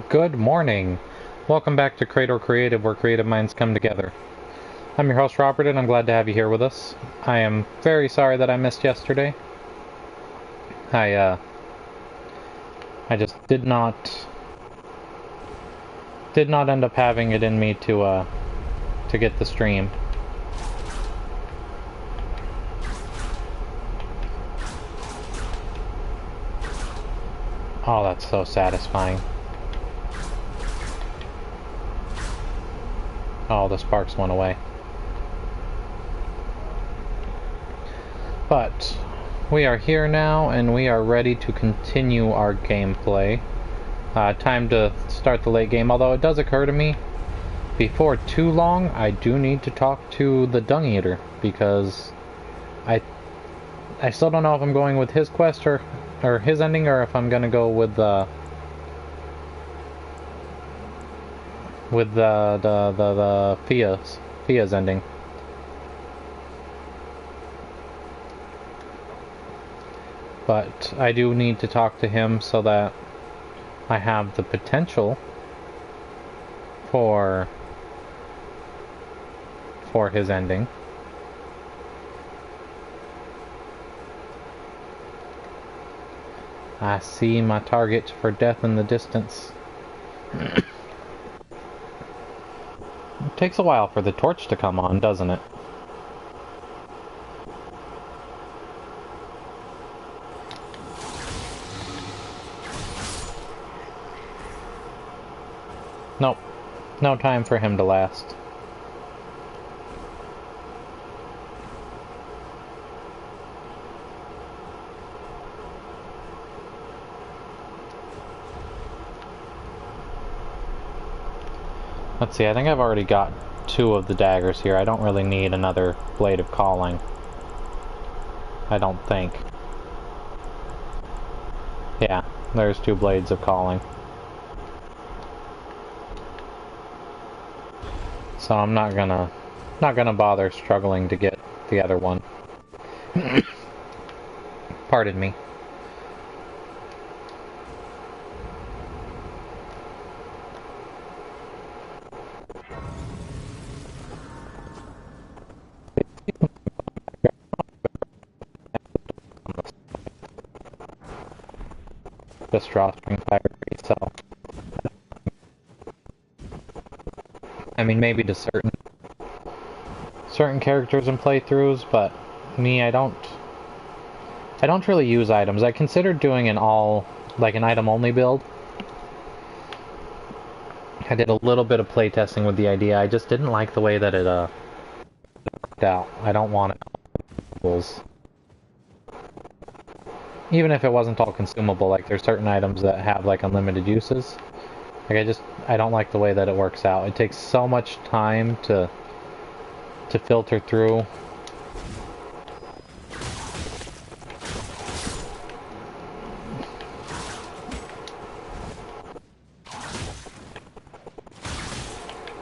Good morning. Welcome back to Chraetor Creative, where creative minds come together. I'm your host, Robert, and I'm glad to have you here with us. I am very sorry that I missed yesterday. I just did not end up having it in me to get the stream. Oh, that's so satisfying. Oh, the sparks went away. But we are here now, and we are ready to continue our gameplay. Time to start the late game, although it does occur to me, before too long, I do need to talk to the Dung Eater, because I still don't know if I'm going with his quest or his ending, or if I'm gonna go with the Fia's ending. But I do need to talk to him so that I have the potential for his ending. I see my target for death in the distance. It takes a while for the torch to come on, doesn't it? Nope. No time for him to last. Let's see, I think I've already got 2 of the daggers here. I don't really need another Blade of Calling. I don't think. Yeah, there's 2 Blades of Calling. So I'm not gonna bother struggling to get the other one. Pardon me. Just drawstring fire so I mean, maybe to certain characters and playthroughs, but me, I don't really use items. I considered doing an item only build. I did a little bit of playtesting with the idea. I just didn't like the way that it worked out. I don't want it. Even if it wasn't all consumable, like there's certain items that have like unlimited uses. Like I don't like the way that it works out. It takes so much time to filter through.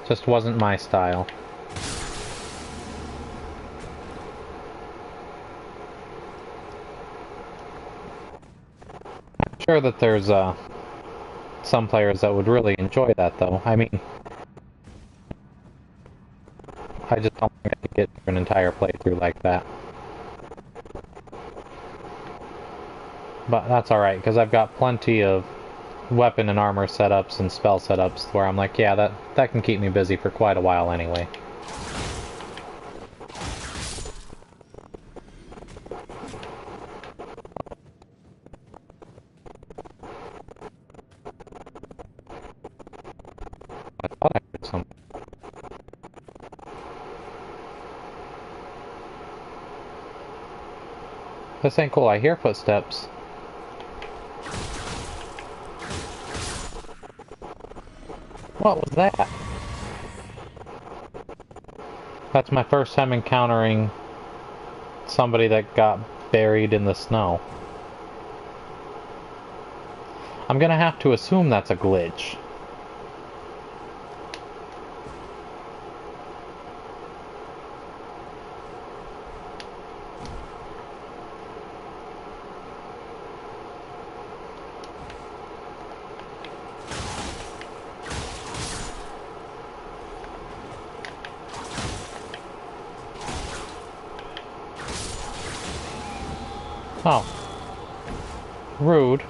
Just wasn't my style. I'm sure that there's some players that would really enjoy that, though. I mean, I just don't think I could get through an entire playthrough like that. But that's alright, because I've got plenty of weapon and armor setups and spell setups where I'm like, yeah, that can keep me busy for quite a while anyway. I thought I heard something. This ain't cool. I hear footsteps. What was that? That's my first time encountering somebody that got buried in the snow. I'm gonna have to assume that's a glitch. Oh. Rude.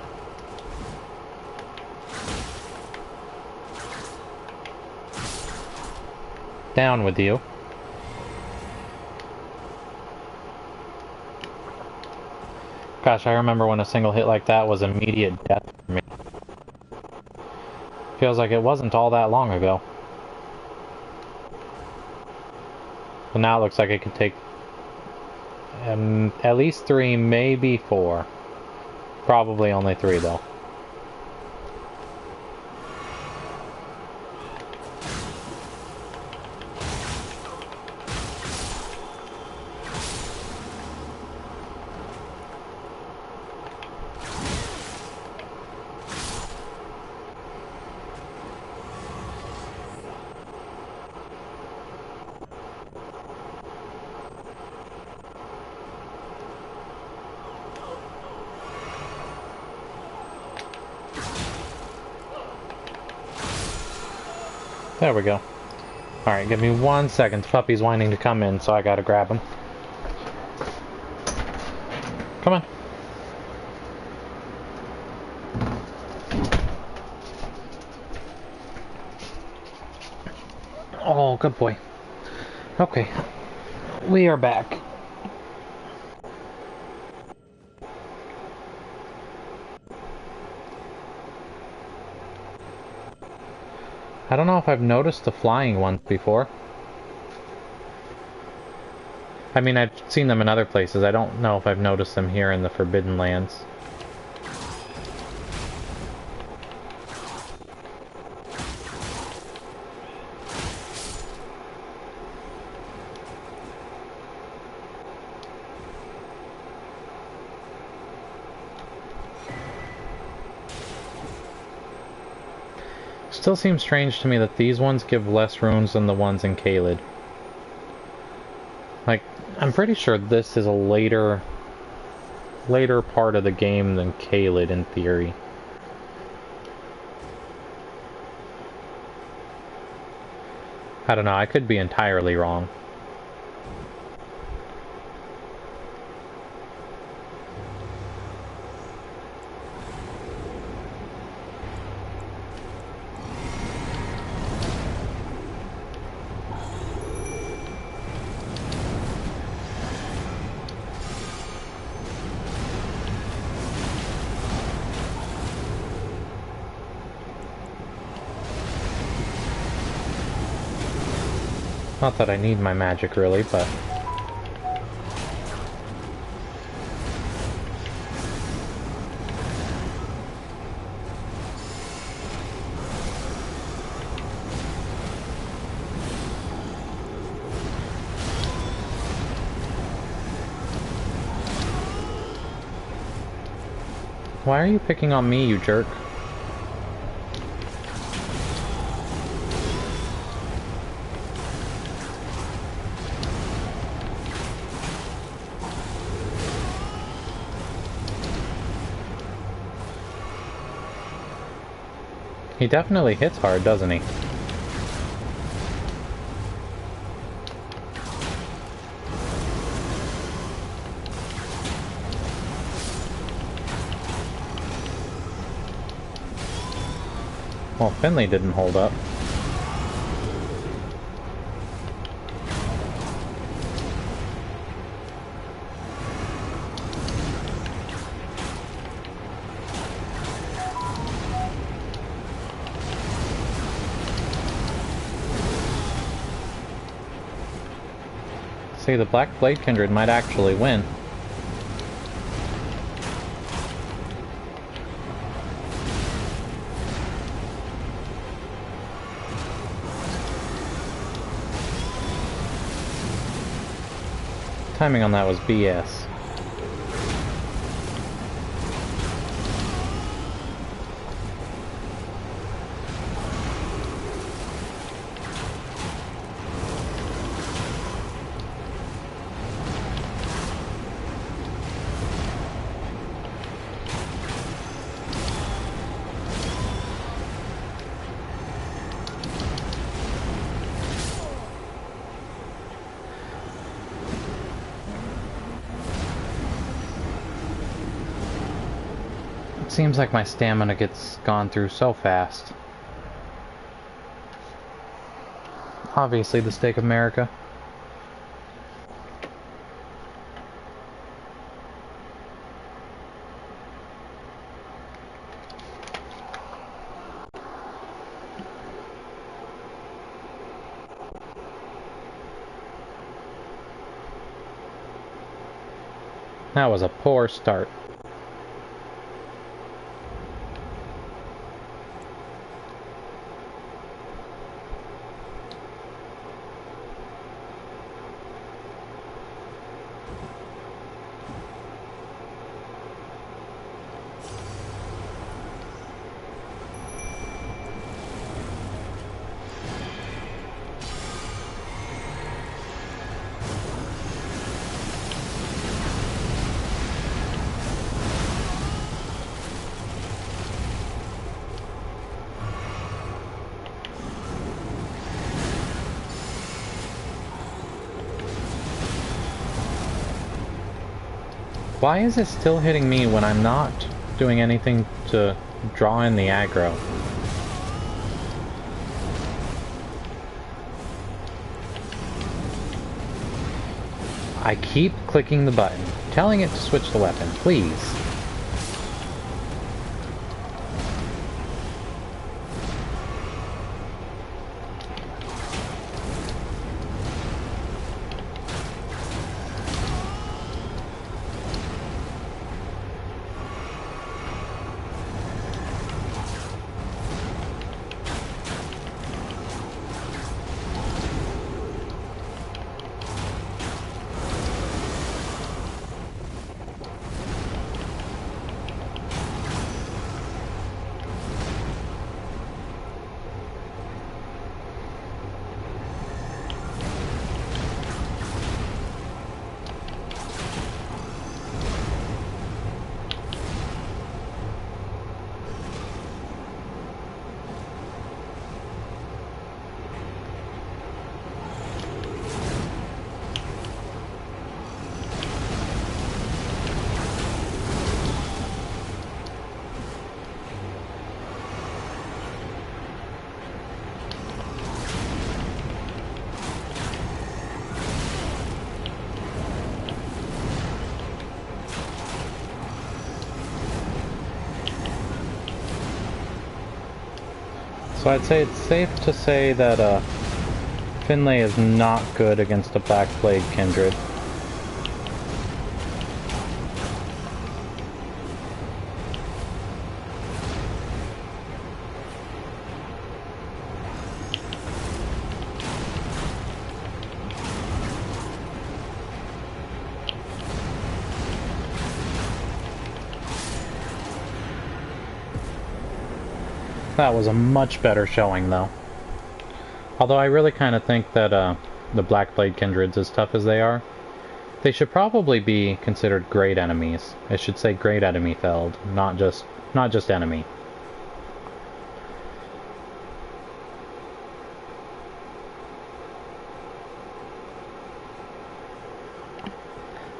Down with you. Gosh, I remember when a single hit like that was immediate death for me. Feels like it wasn't all that long ago. But now it looks like it could take at least 3, maybe 4. Probably only 3 though. There we go. Alright, give me 1 second. The puppy's whining to come in, so I gotta grab him. Come on. Oh, good boy. Okay. We are back. I don't know if I've noticed the flying ones before. I mean, I've seen them in other places. I don't know if I've noticed them here in the Forbidden Lands. Still seems strange to me that these ones give less runes than the ones in Caelid. Like, I'm pretty sure this is a later part of the game than Caelid in theory. I don't know, I could be entirely wrong. Not that I need my magic, really, but... Why are you picking on me, you jerk? He definitely hits hard, doesn't he? Well, Finley didn't hold up. See, the Black Blade Kindred might actually win. Timing on that was BS. seems like my stamina gets gone through so fast. Obviously the stake of America. That was a poor start. Why is it still hitting me when I'm not doing anything to draw in the aggro? I keep clicking the button, telling it to switch the weapon, please. So I'd say it's safe to say that Finlay is not good against a Black Plague Kindred. That was a much better showing, though. Although I really kind of think that the Black Blade Kindreds, as tough as they are, they should probably be considered great enemies. It should say great enemy felled, not just enemy.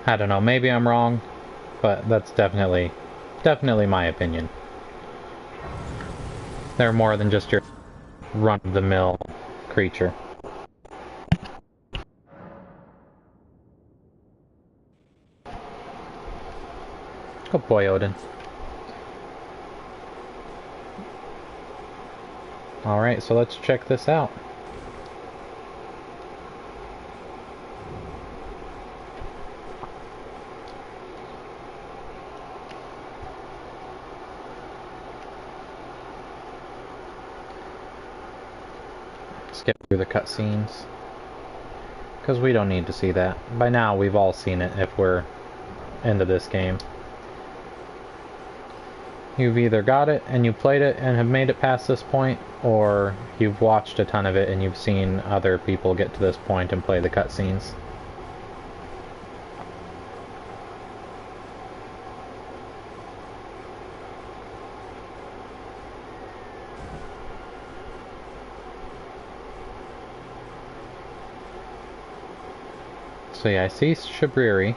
I don't know, maybe I'm wrong, but that's definitely my opinion. They're more than just your run-of-the-mill creature. Good boy, Odin. Alright, so let's check this out. Skip through the cutscenes, because we don't need to see that. By now we've all seen it if we're into this game. You've either got it and you played it and have made it past this point, or you've watched a ton of it and you've seen other people get to this point and play the cutscenes. So yeah, I see Shabriri.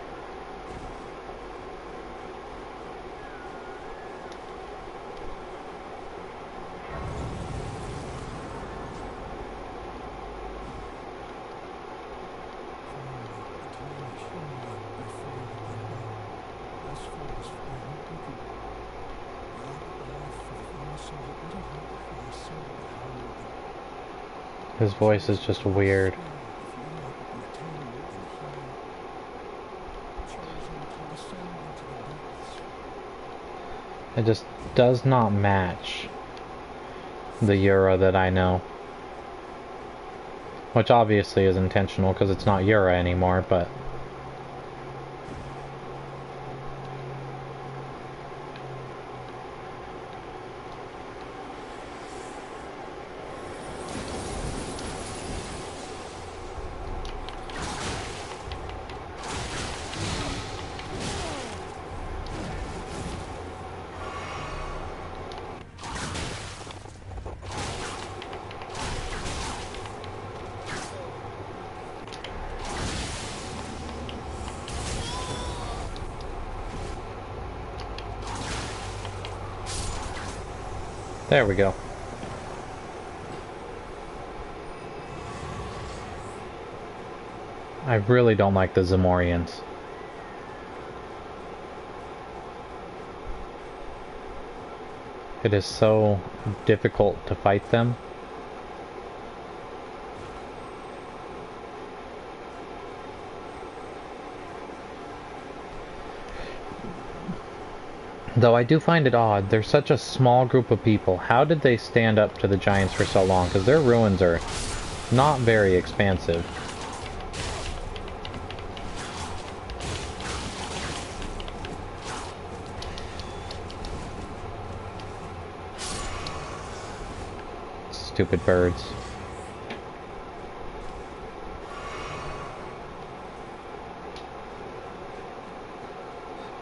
His voice is just weird. It just does not match the Yura that I know. Which obviously is intentional because it's not Yura anymore, but... There we go. I really don't like the Zamorians. It is so difficult to fight them. Though I do find it odd, they're such a small group of people. How did they stand up to the giants for so long? Because their ruins are not very expansive. Stupid birds.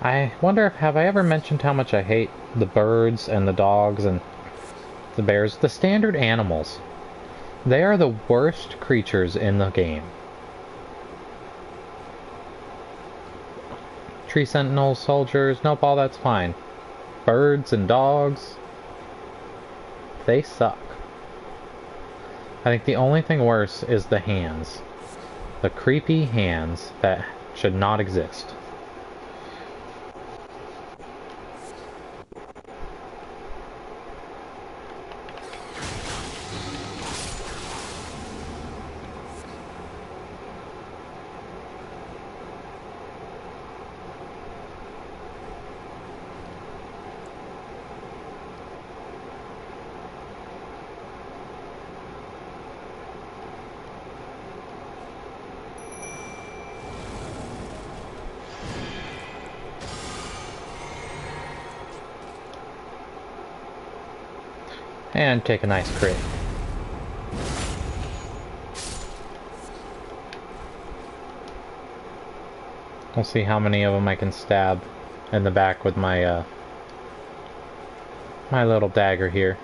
I wonder if, have I ever mentioned how much I hate the birds and the dogs and the bears? The standard animals. They are the worst creatures in the game. Tree sentinels, soldiers, nope, all that's fine. Birds and dogs, they suck. I think the only thing worse is the hands. The creepy hands that should not exist. And take a nice crit. We'll see how many of them I can stab in the back with my my little dagger here.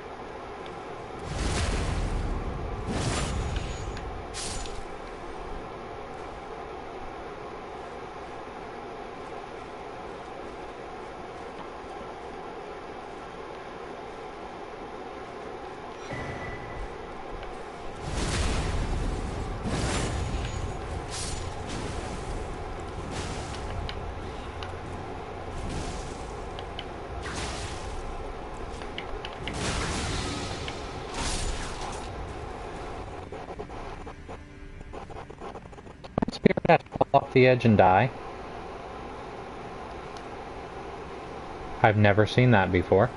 Spirit has to fall off the edge and die. I've never seen that before.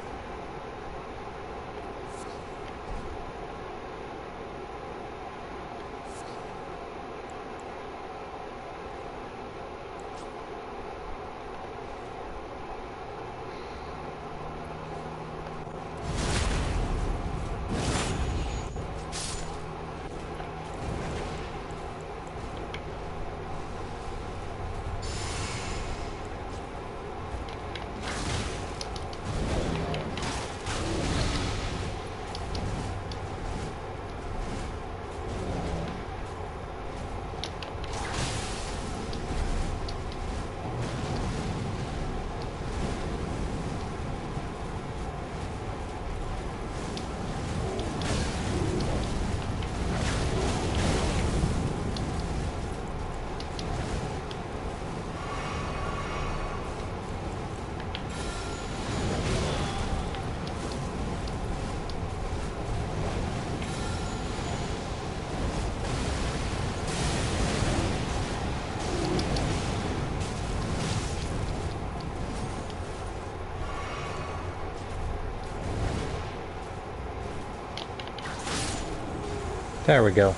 There we go.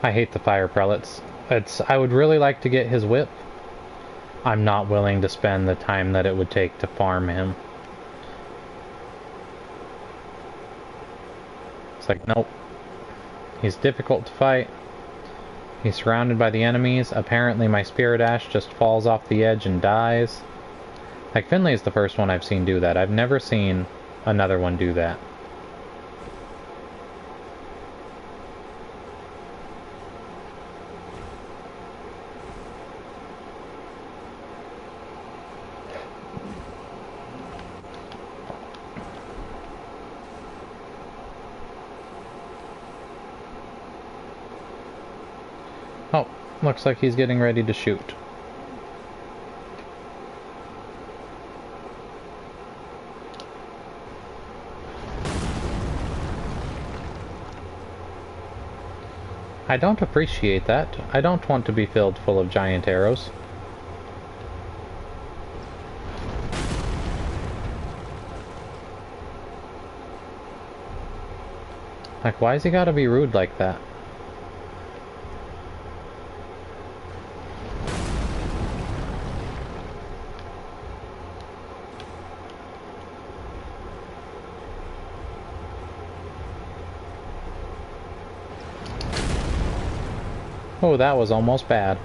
I hate the fire prelates. I would really like to get his whip. I'm not willing to spend the time that it would take to farm him. It's like, nope. He's difficult to fight. He's surrounded by the enemies. Apparently my Spirit Ash just falls off the edge and dies. Like, Finley is the first one I've seen do that. I've never seen another one do that. Oh, looks like he's getting ready to shoot. I don't appreciate that. I don't want to be filled full of giant arrows. Like, why has he gotta be rude like that? Oh, that was almost bad.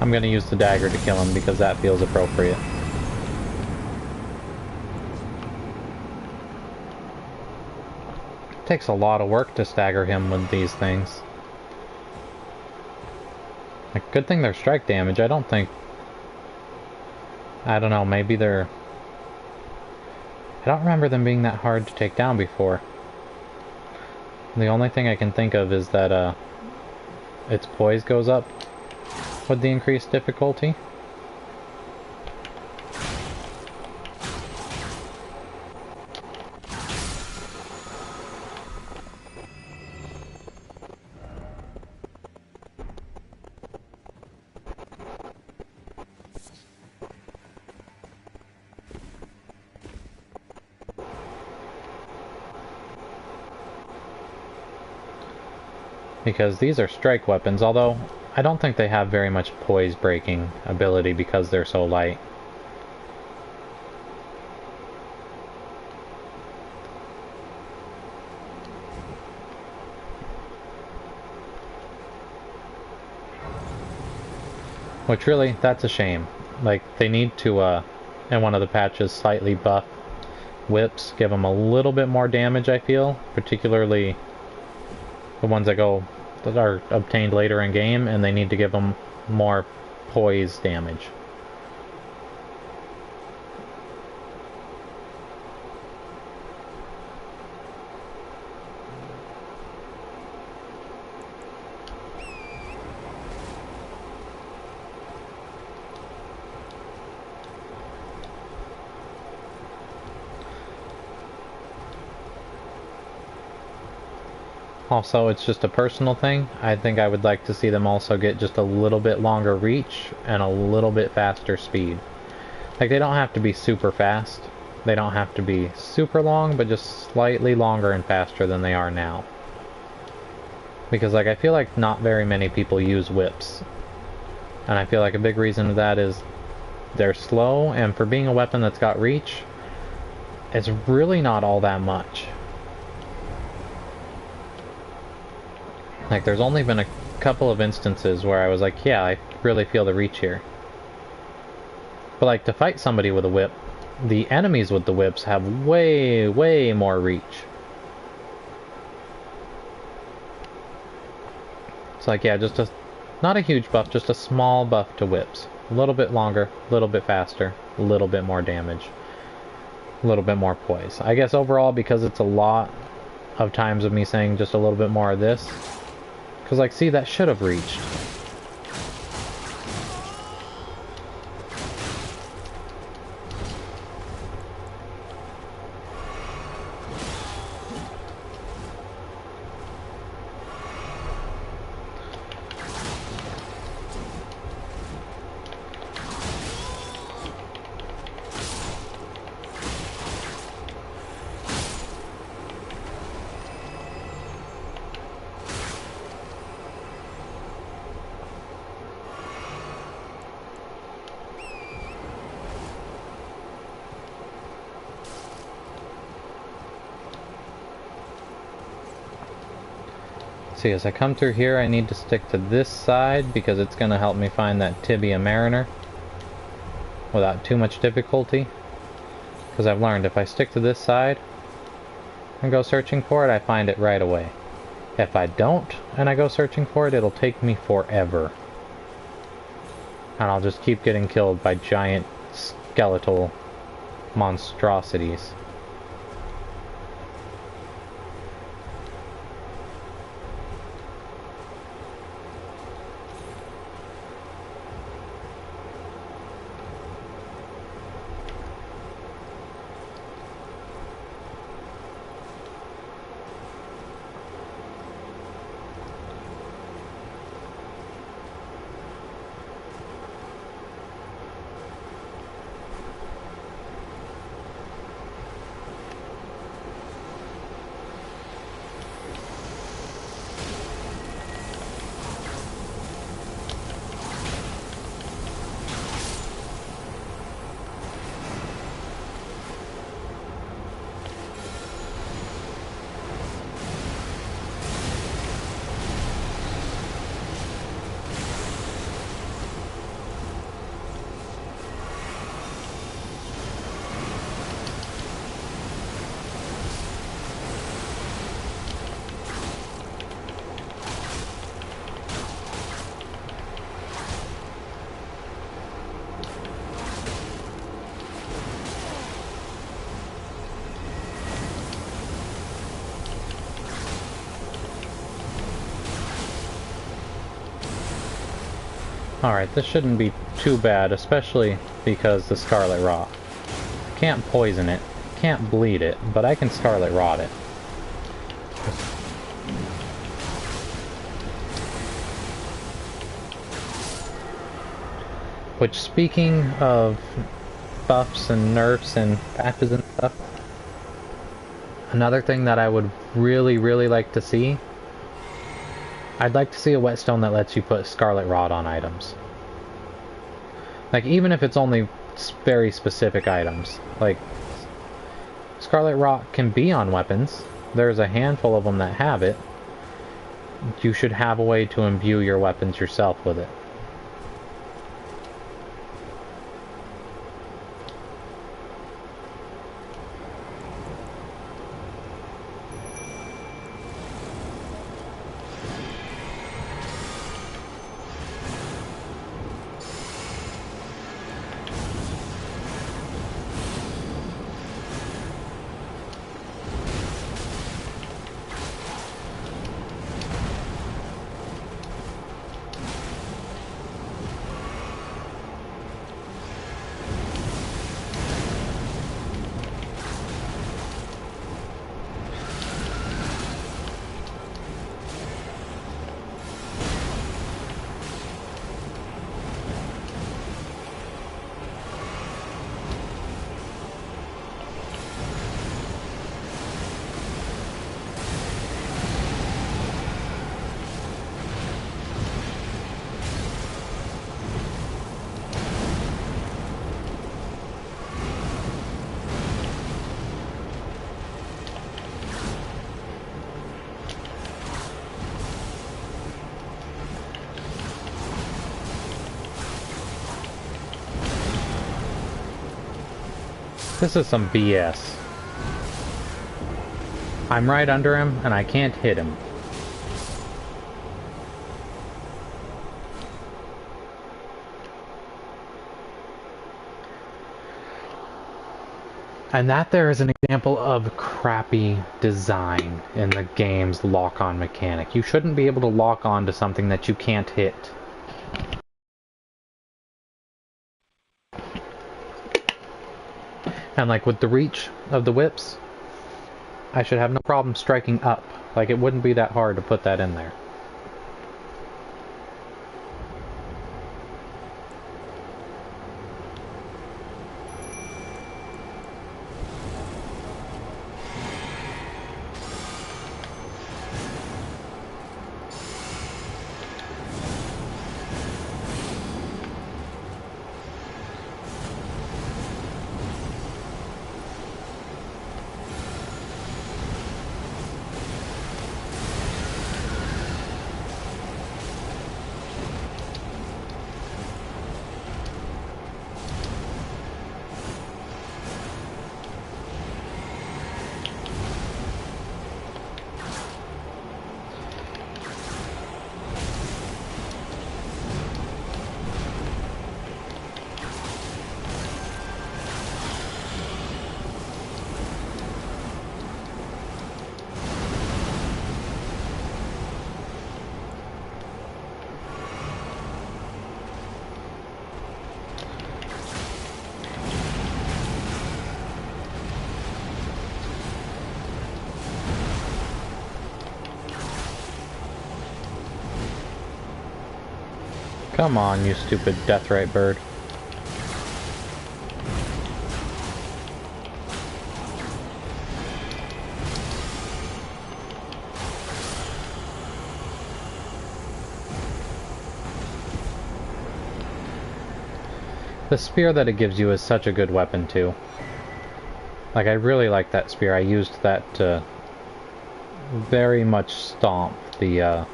I'm gonna use the dagger to kill him because that feels appropriate. It takes a lot of work to stagger him with these things. Like, good thing they're strike damage. I don't think... I don't know, maybe they're... I don't remember them being that hard to take down before. The only thing I can think of is that, its poise goes up with the increased difficulty. Because these are strike weapons, although I don't think they have very much poise breaking ability because they're so light. Which really, that's a shame. Like, they need to, in one of the patches, slightly buff whips, give them a little bit more damage, I feel. Particularly the ones that are obtained later in game, and they need to give them more poise damage. Also, it's just a personal thing. I think I would like to see them also get just a little bit longer reach and a little bit faster speed. Like, they don't have to be super fast. They don't have to be super long, but just slightly longer and faster than they are now. Because, like, I feel like not very many people use whips. And I feel like a big reason of that is they're slow, and for being a weapon that's got reach, it's really not all that much. Like, there's only been a couple of instances where I was like, yeah, I really feel the reach here. But like, to fight somebody with a whip, the enemies with the whips have way, way more reach. It's like, yeah, just not a huge buff, just a small buff to whips. A little bit longer, a little bit faster, a little bit more damage, a little bit more poise. I guess overall, because it's a lot of times of me saying just a little bit more of this, because like, see, that should have reached. See, as I come through here, I need to stick to this side because it's going to help me find that Tibia Mariner without too much difficulty. Because I've learned if I stick to this side and go searching for it, I find it right away. If I don't and I go searching for it, it'll take me forever. And I'll just keep getting killed by giant skeletal monstrosities. Alright, this shouldn't be too bad, especially because the Scarlet Rot. Can't poison it, can't bleed it, but I can Scarlet Rot it. Which, speaking of buffs and nerfs and patches and stuff, another thing that I would really, really like to see, I'd like to see a whetstone that lets you put Scarlet Rot on items. Like, even if it's only very specific items. Like, Scarlet Rot can be on weapons. There's a handful of them that have it. You should have a way to imbue your weapons yourself with it. This is some BS. I'm right under him, and I can't hit him. And that there is an example of crappy design in the game's lock-on mechanic. You shouldn't be able to lock on to something that you can't hit. And like with the reach of the whips, I should have no problem striking up. Like it wouldn't be that hard to put that in there. Come on, you stupid deathrite bird. The spear that it gives you is such a good weapon too. Like, I really like that spear. I used that to very much stomp the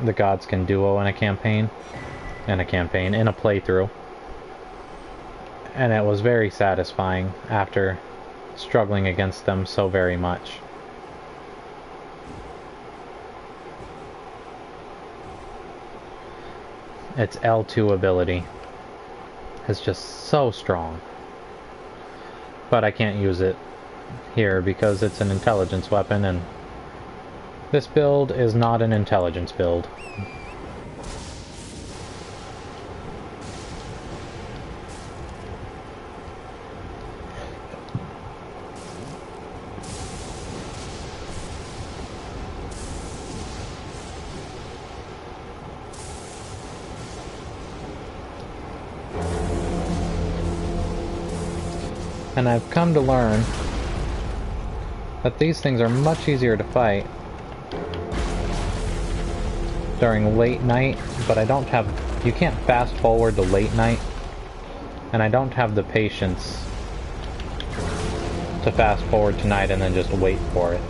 Godskin duo in a campaign. In a playthrough. And it was very satisfying after struggling against them so very much. Its L2 ability is just so strong. But I can't use it here because it's an intelligence weapon, and this build is not an intelligence build. And I've come to learn that these things are much easier to fight during late night, but I don't have... You can't fast forward to late night, and I don't have the patience to fast forward tonight and then just wait for it.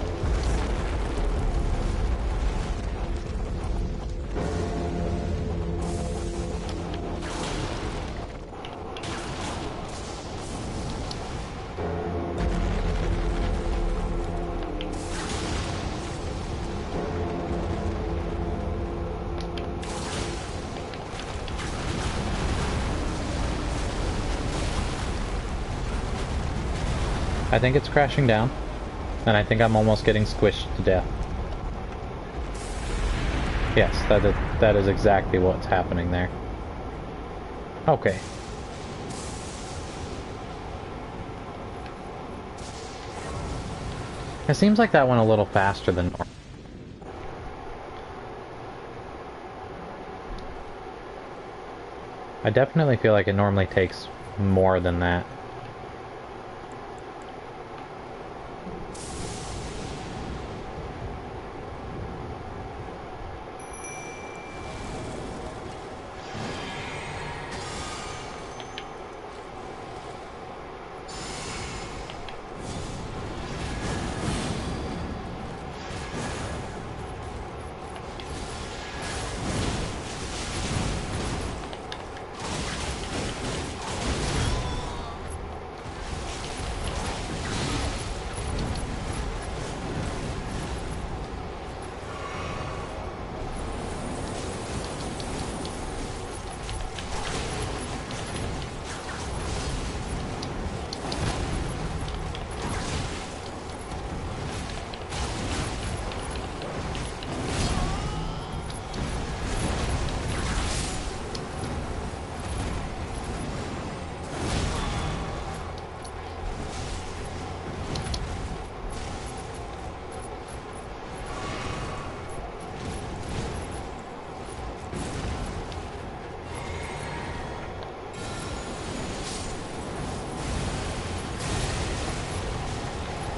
I think it's crashing down, and I think I'm almost getting squished to death. Yes, that is exactly what's happening there. Okay. It seems like that went a little faster than normal. I definitely feel like it normally takes more than that.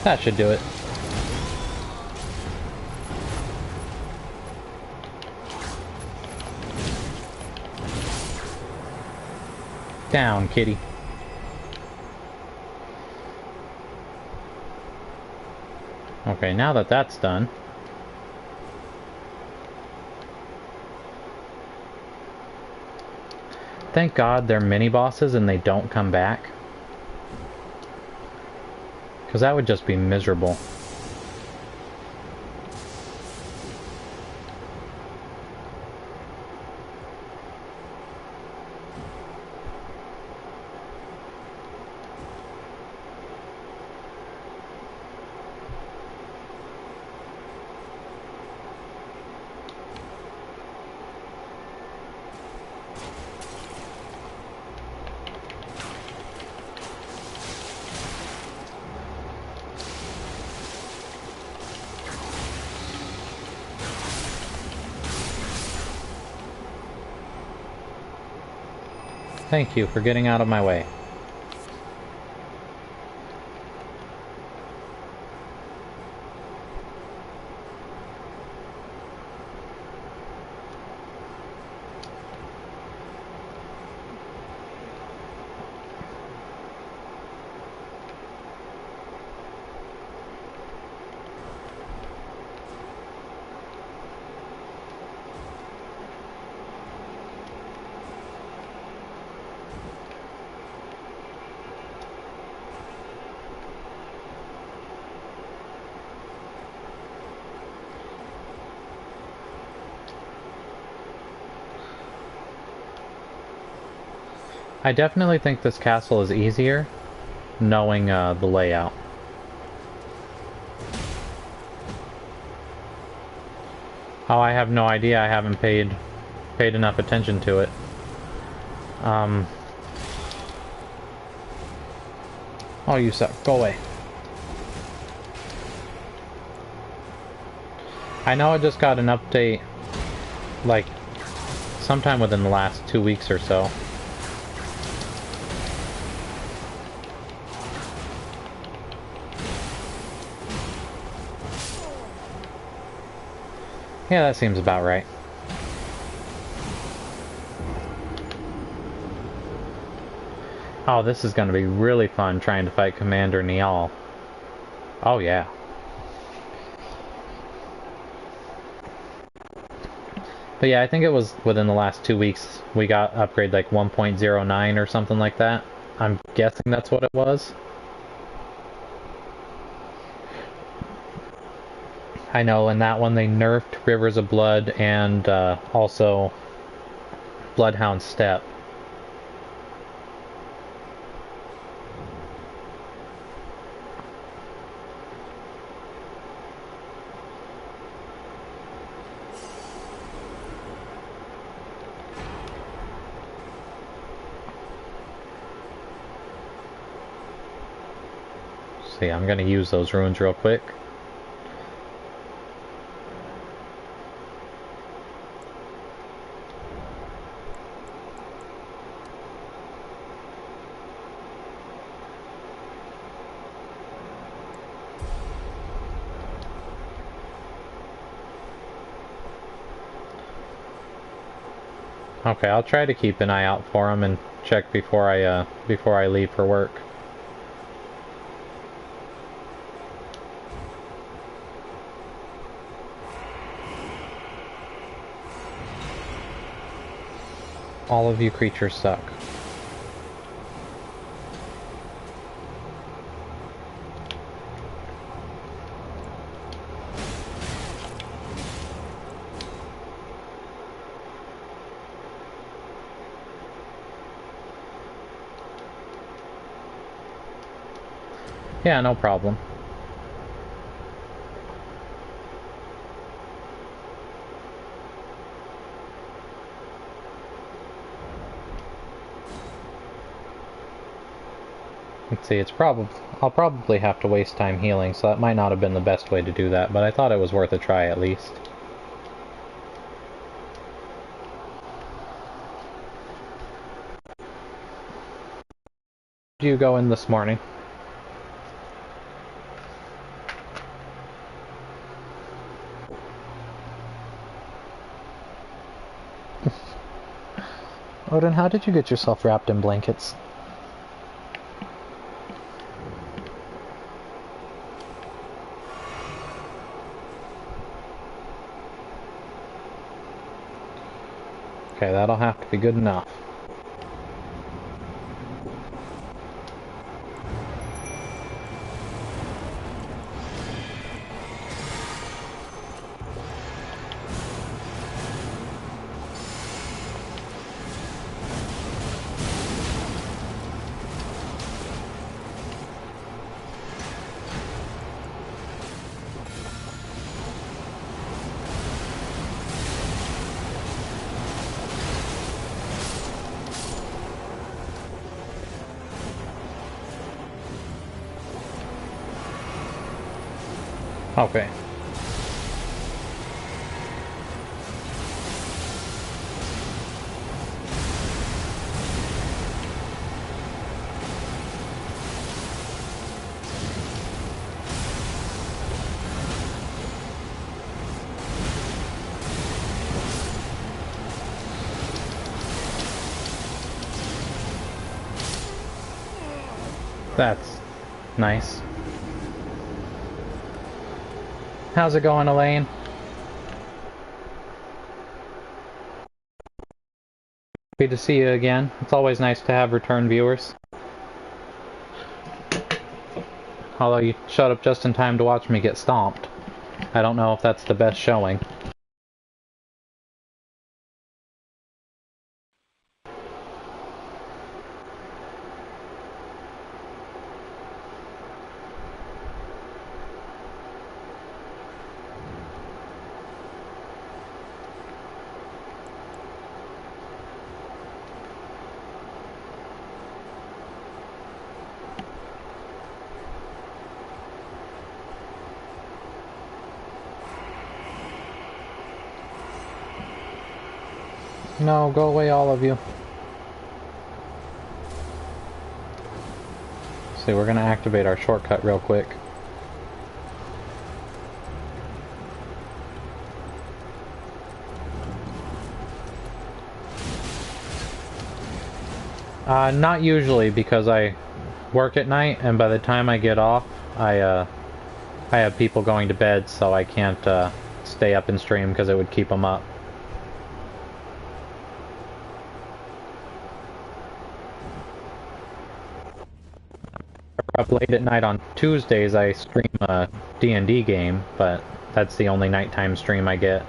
That should do it. Down, kitty. Okay, now that that's done... Thank God they're mini-bosses and they don't come back. Because that would just be miserable. Thank you for getting out of my way. I definitely think this castle is easier, knowing the layout. Oh, I have no idea. I haven't paid enough attention to it. Oh, you suck. Go away. I know I just got an update, like, sometime within the last 2 weeks or so. Yeah, that seems about right. Oh, this is going to be really fun trying to fight Commander Niall. Oh, yeah. But yeah, I think it was within the last 2 weeks we got upgrade like 1.09 or something like that. I'm guessing that's what it was. I know in that one they nerfed Rivers of Blood and also Bloodhound Steppe. See, I'm going to use those runes real quick. Okay, I'll try to keep an eye out for them and check before I leave for work. All of you creatures suck. Yeah, no problem. Let's see, I'll probably have to waste time healing, so that might not have been the best way to do that, but I thought it was worth a try at least. Did you go in this morning? Odin, how did you get yourself wrapped in blankets? Okay, that'll have to be good enough. Okay. That's nice. How's it going, Elaine? Happy to see you again. It's always nice to have return viewers. Although you showed up just in time to watch me get stomped. I don't know if that's the best showing. No, go away, all of you. See, we're gonna activate our shortcut real quick. Not usually, because I work at night, and by the time I get off, I have people going to bed, so I can't stay up and stream because it would keep them up. Up late at night on Tuesdays, I stream a D&D game, but that's the only nighttime stream I get.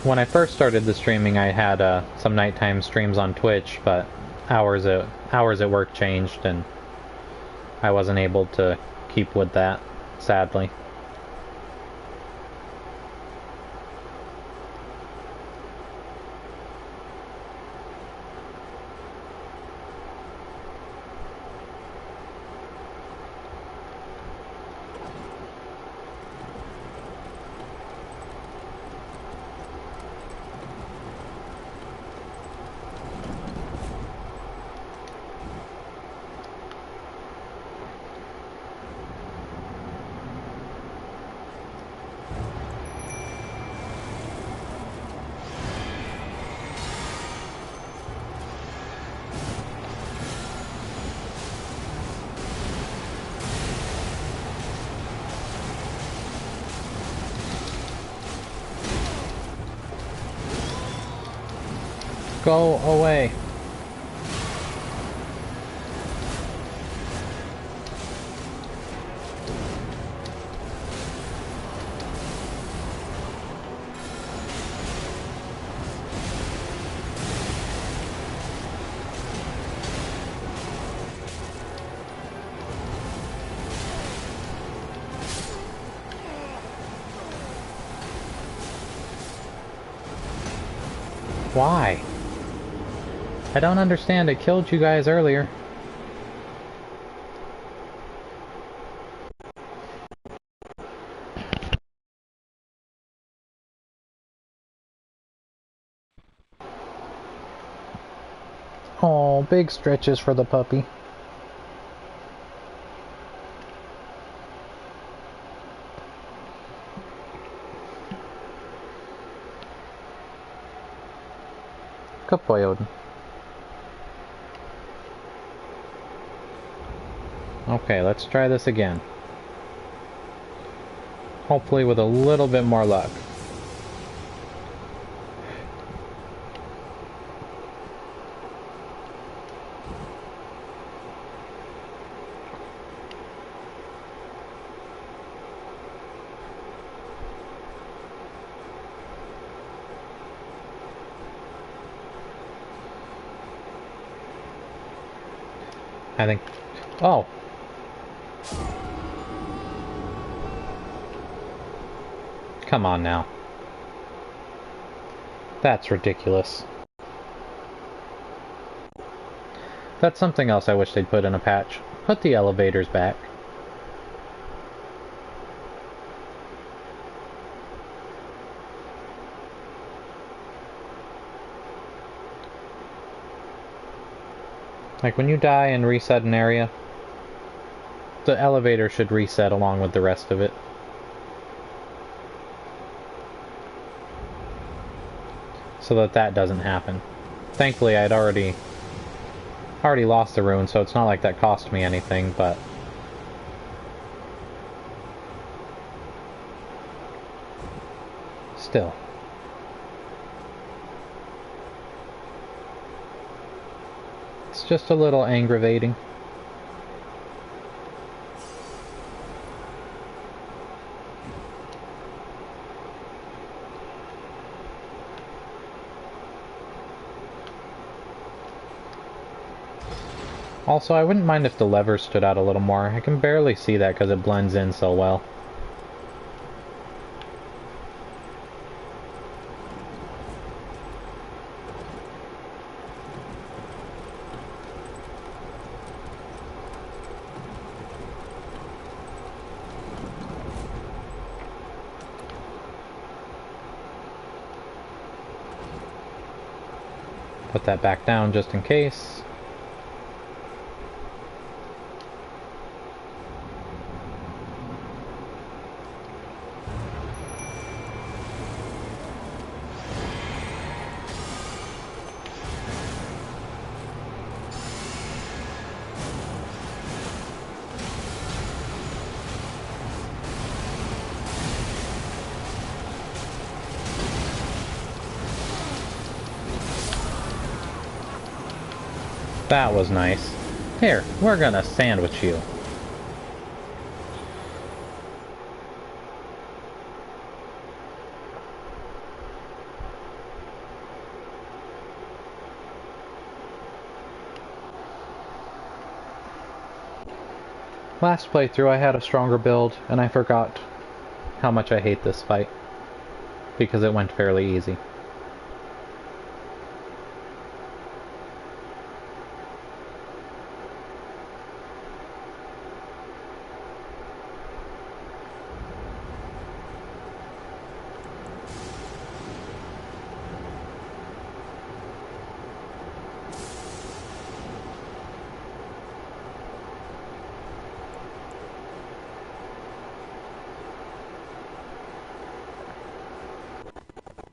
When I first started the streaming, I had some nighttime streams on Twitch, but hours at work changed, and I wasn't able to keep with that, sadly. Go away. Why? I don't understand. It killed you guys earlier. Oh, big stretches for the puppy. Good boy, Odin. Okay, let's try this again. Hopefully with a little bit more luck. I think... Oh! Come on now. That's ridiculous. That's something else I wish they'd put in a patch. Put the elevators back. Like when you die and reset an area, the elevator should reset along with the rest of it. So that that doesn't happen. Thankfully I'd already lost the rune, so it's not like that cost me anything, but still. It's just a little aggravating. Also, I wouldn't mind if the lever stood out a little more. I can barely see that because it blends in so well. Put that back down just in case. That was nice. Here, we're gonna sandwich you. Last playthrough I had a stronger build, and I forgot how much I hate this fight. Because it went fairly easy.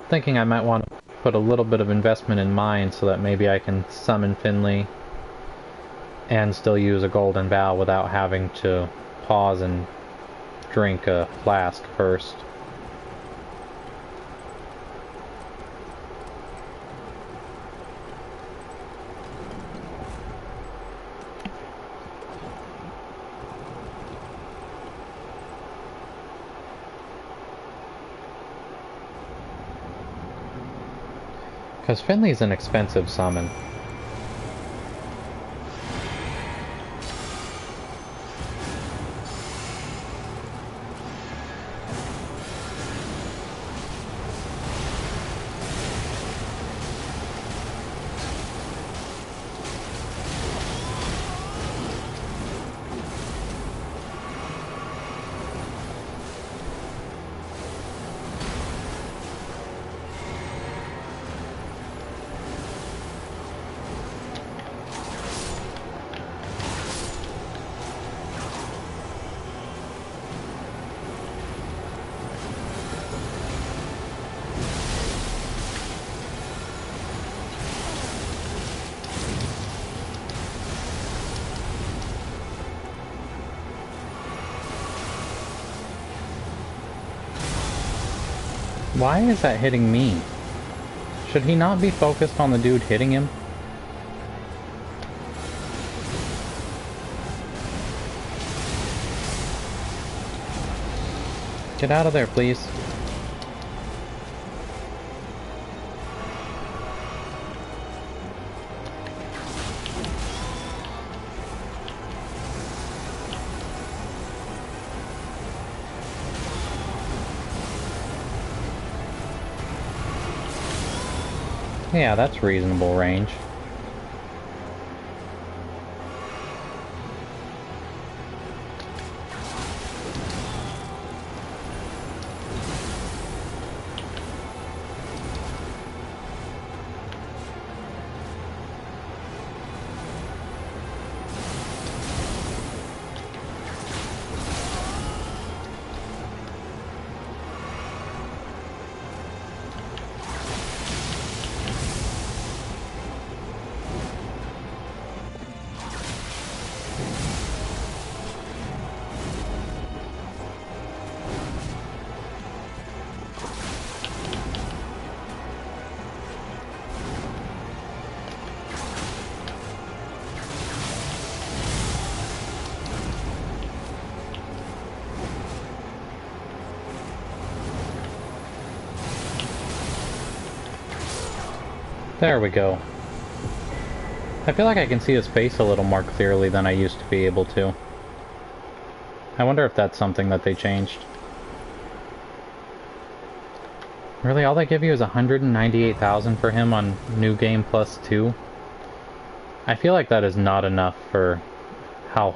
Thinking I might want to put a little bit of investment in mine so that maybe I can summon Finley and still use a golden bow without having to pause and drink a flask first. Because Finley's an expensive summon. Why is that hitting me? Should he not be focused on the dude hitting him? Get out of there, please. Yeah, that's reasonable range. There we go. I feel like I can see his face a little more clearly than I used to be able to. I wonder if that's something that they changed. Really, all they give you is 198,000 for him on New Game Plus 2? I feel like that is not enough for how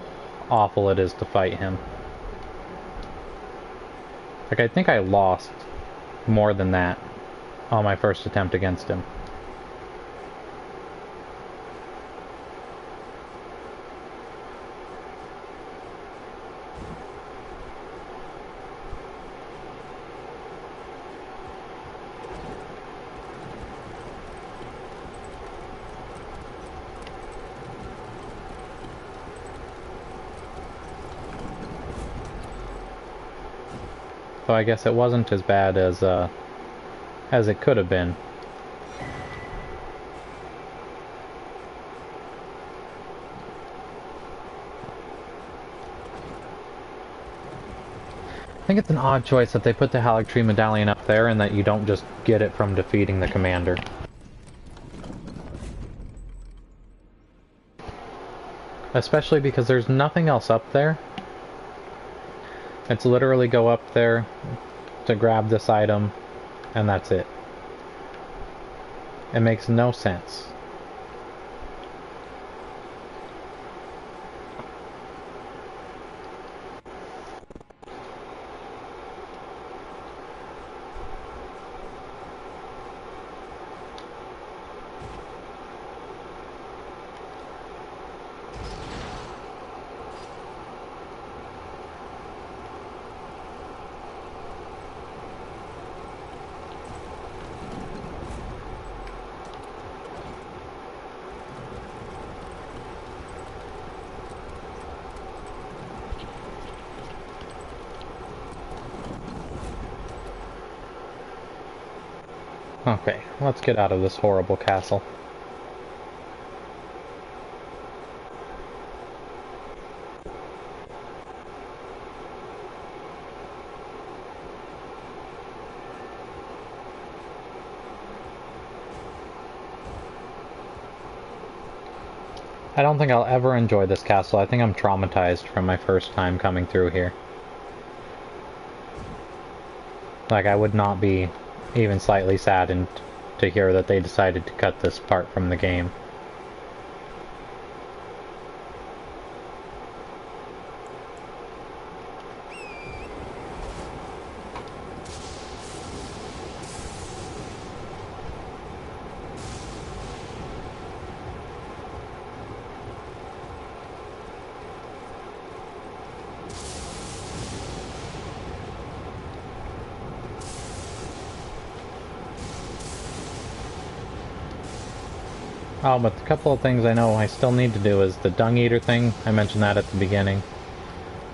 awful it is to fight him. Like, I think I lost more than that on my first attempt against him. So I guess it wasn't as bad as it could have been. I think it's an odd choice that they put the Haligtree Medallion up there and that you don't just get it from defeating the commander. Especially because there's nothing else up there. It's literally go up there to grab this item, and that's it. It makes no sense. Okay, let's get out of this horrible castle. I don't think I'll ever enjoy this castle. I think I'm traumatized from my first time coming through here. Like, I would not be even slightly saddened to hear that they decided to cut this part from the game. Oh, but a couple of things I know I still need to do is the Dung Eater thing. I mentioned that at the beginning.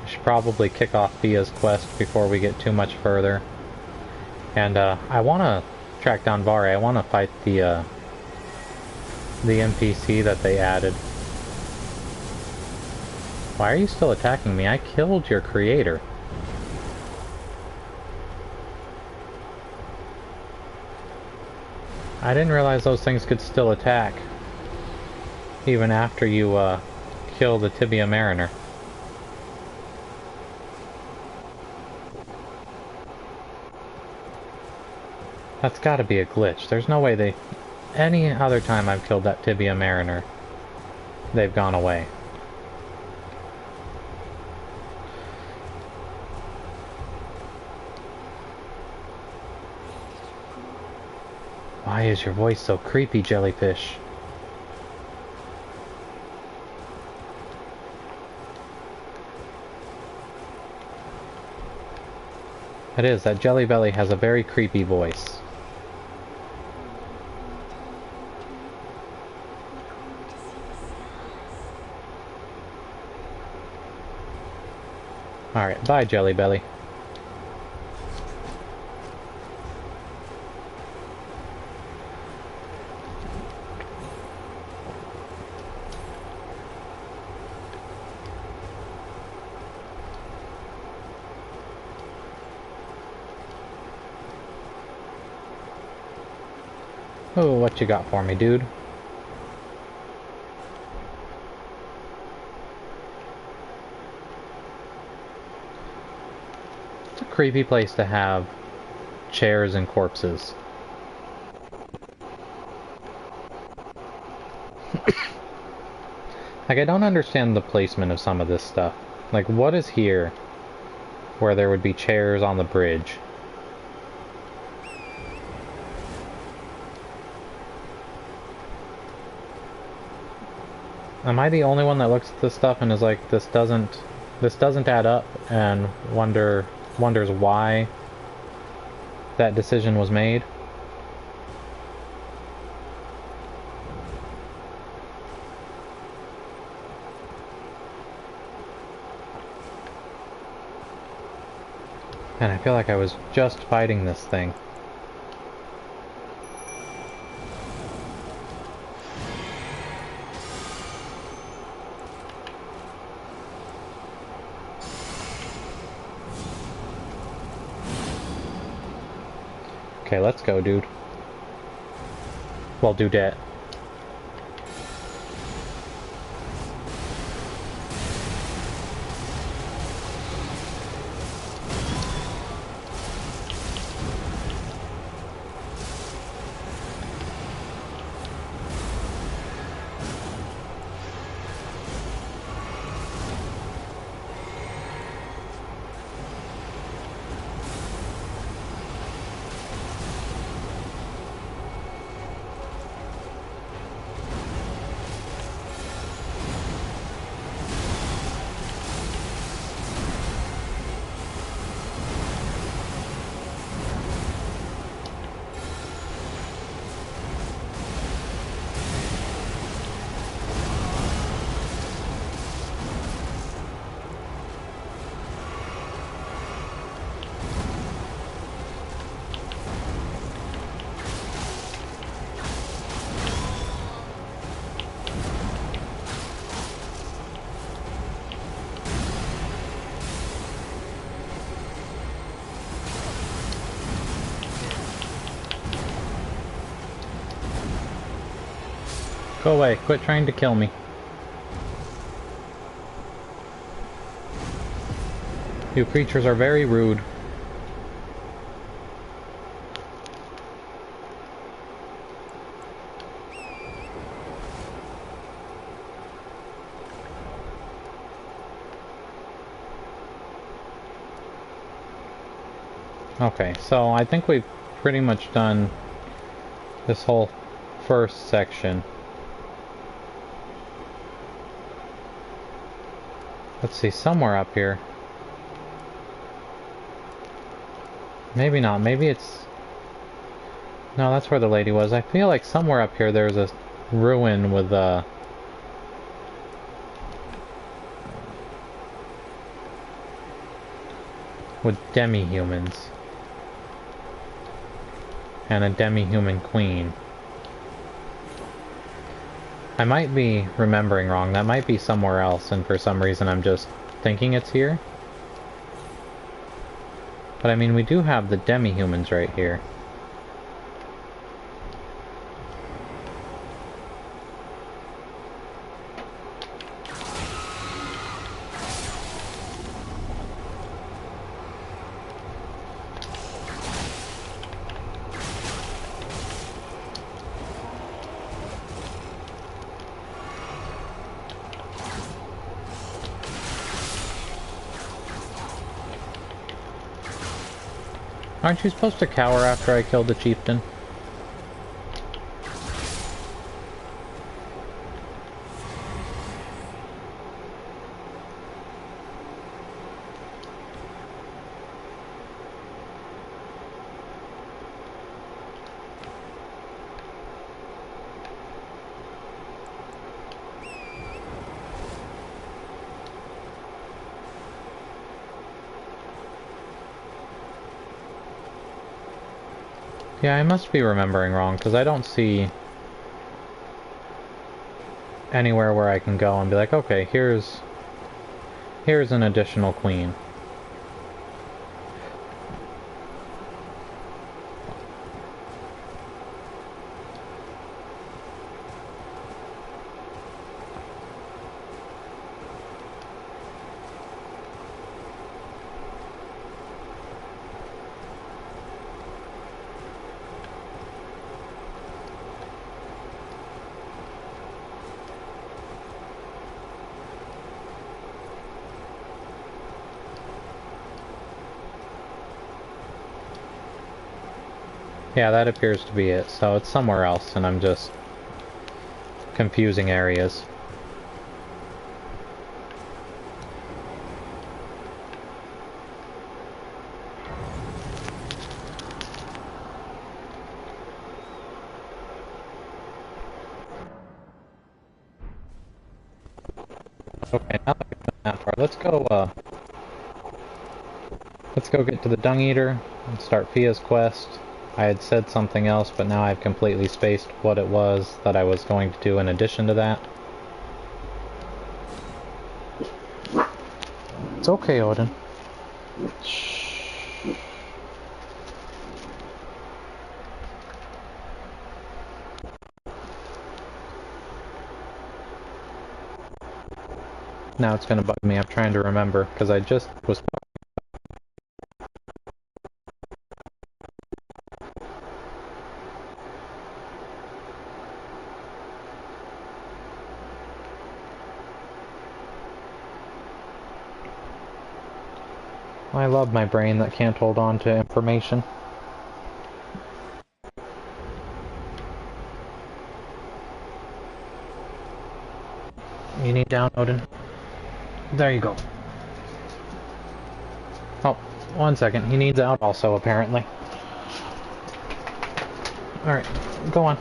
I should probably kick off Bia's quest before we get too much further. And I want to track down Vari. I want to fight the NPC that they added. Why are you still attacking me? I killed your creator. I didn't realize those things could still attack even after you kill the Tibia Mariner. That's gotta be a glitch. There's no way they... Any other time I've killed that Tibia Mariner, they've gone away. Why is your voice so creepy, jellyfish? It is, that Jelly Belly has a very creepy voice. Alright, bye Jelly Belly. Oh, what you got for me, dude? It's a creepy place to have chairs and corpses. Like, I don't understand the placement of some of this stuff. Like, what is here where there would be chairs on the bridge? Am I the only one that looks at this stuff and is like, this doesn't add up, and wonders why that decision was made? And I feel like I was just fighting this thing. Okay, let's go, dude. Well, dudette. Go away, quit trying to kill me. You creatures are very rude. Okay, so I think we've pretty much done this whole first section. Let's see, somewhere up here. Maybe not, maybe it's... No, that's where the lady was. I feel like somewhere up here there's a ruin with demi-humans. and a demi-human queen. I might be remembering wrong. That might be somewhere else, and for some reason I'm just thinking it's here. But I mean, we do have the demi-humans right here. Aren't you supposed to cower after I killed the chieftain? Yeah, I must be remembering wrong, because I don't see anywhere where I can go and be like, okay, here's an additional queen. Yeah, that appears to be it, so it's somewhere else, and I'm just confusing areas. Okay, now that we've done that far, let's go get to the Dung Eater and start Fia's quest. I had said something else, but now I've completely spaced what it was that I was going to do in addition to that. It's okay, Odin. Shh. Now it's gonna bug me. I'm trying to remember, because I just was... I love my brain that can't hold on to information. You need down, Odin? There you go. Oh, 1 second. He needs out also, apparently. Alright, go on.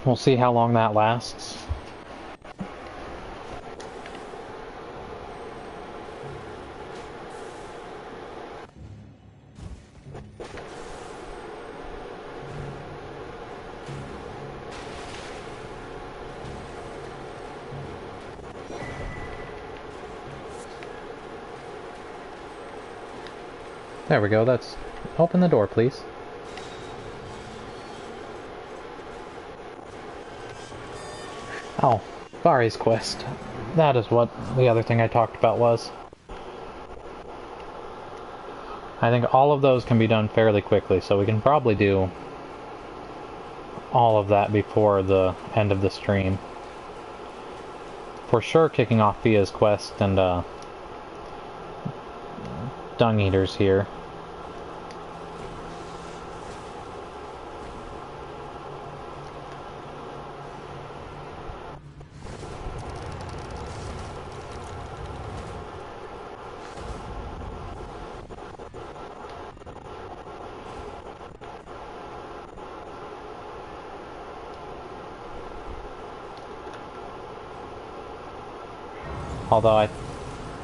We'll see how long that lasts. There we go, that's... Open the door, please. Oh, Bari's quest. That is what the other thing I talked about was. I think all of those can be done fairly quickly, so we can probably do all of that before the end of the stream. For sure kicking off Fia's quest and Dung Eaters here. Although I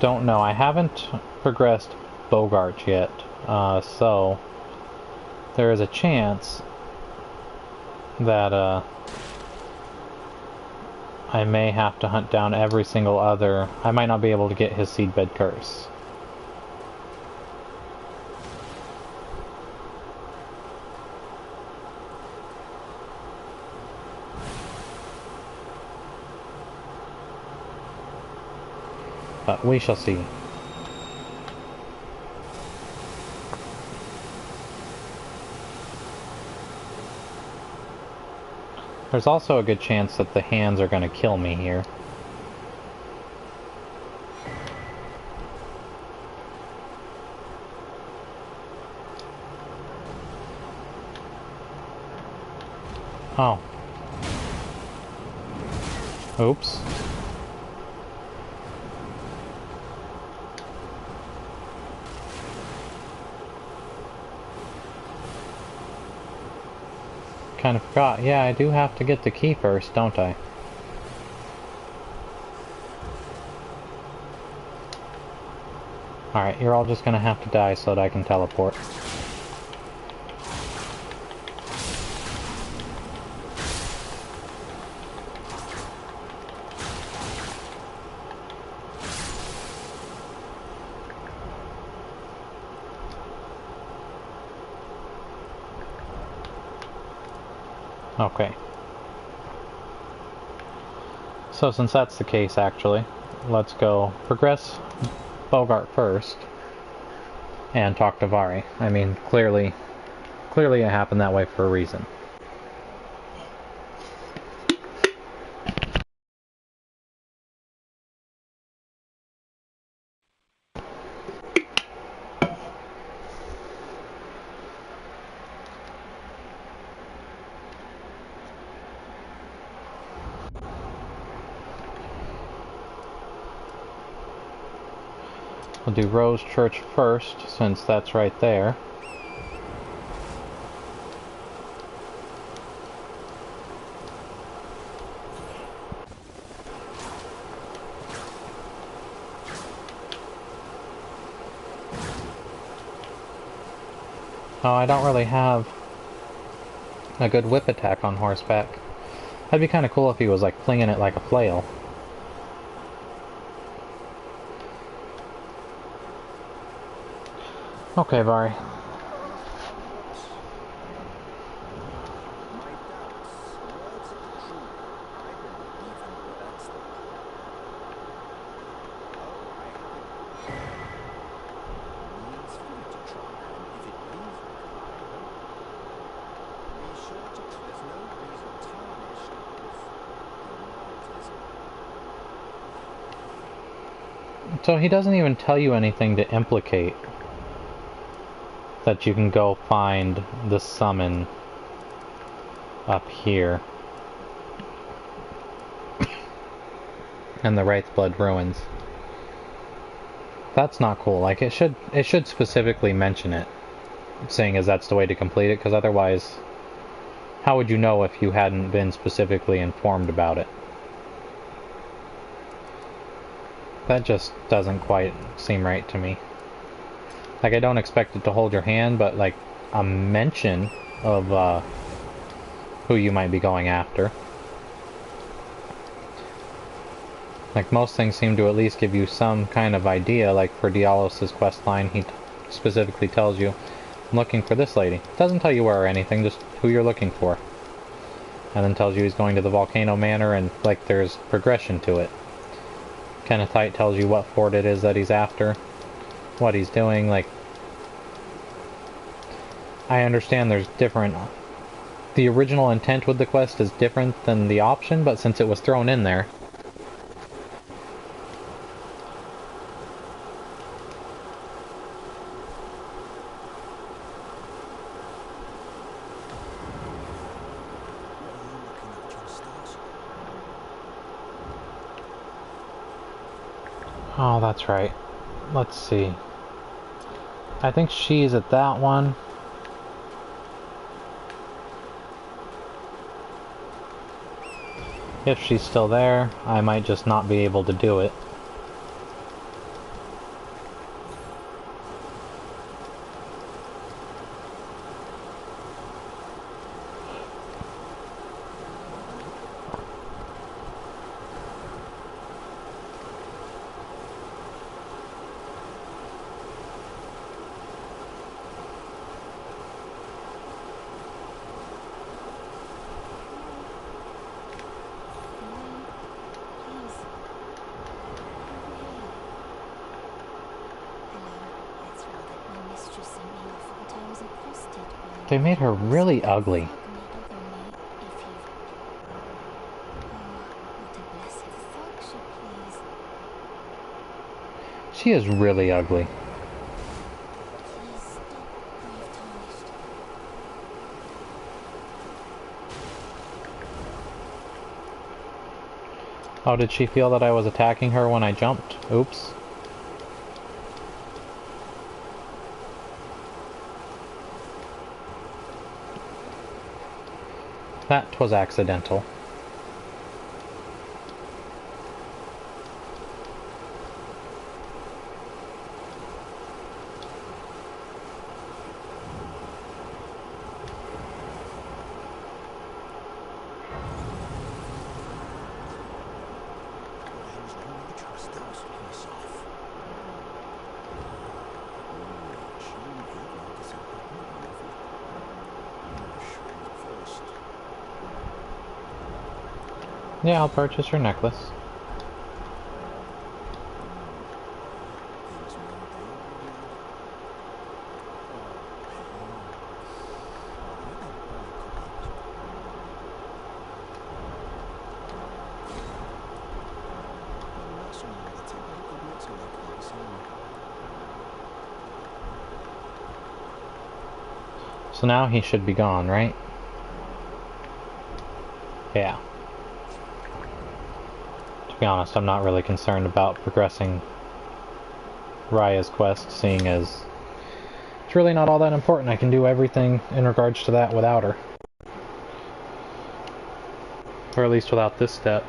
don't know, I haven't progressed Bogart yet. So there is a chance that I may have to hunt down every single other. I might not be able to get his seedbed curse. But we shall see. There's also a good chance that the hands are going to kill me here. Oh. Oops. Kind of forgot. Yeah, I do have to get the key first, don't I? Alright, you're all just gonna have to die so that I can teleport. Okay. So since that's the case, actually, let's go progress Bogart first and talk to Vari. I mean, clearly it happened that way for a reason. We'll do Rose Church first, since that's right there. Oh, I don't really have a good whip attack on horseback. That'd be kind of cool if he was like flinging it like a flail. Okay, Vari. So he doesn't even tell you anything to implicate that you can go find the summon up here. And the Wraithblood ruins. That's not cool. Like it should specifically mention it, saying as that's the way to complete it, because otherwise how would you know if you hadn't been specifically informed about it? That just doesn't quite seem right to me. Like, I don't expect it to hold your hand, but like a mention of who you might be going after. Like, most things seem to at least give you some kind of idea. Like for Dialos' quest line, he specifically tells you, I'm looking for this lady. Doesn't tell you where or anything, just who you're looking for. And then tells you he's going to the Volcano Manor, and like there's progression to it. Kennethite tells you what fort it is that he's after, what he's doing. Like, I understand there's different... The original intent with the quest is different than the option, but since it was thrown in there... Oh, that's right. Let's see. I think she's at that one. If she's still there, I might just not be able to do it. They made her really ugly. She is really ugly. Oh, did she feel that I was attacking her when I jumped? Oops. That was accidental. Yeah, I'll purchase your necklace. So now he should be gone, right? Yeah. To be honest, I'm not really concerned about progressing Raya's quest, seeing as it's really not all that important. I can do everything in regards to that without her. Or at least without this step.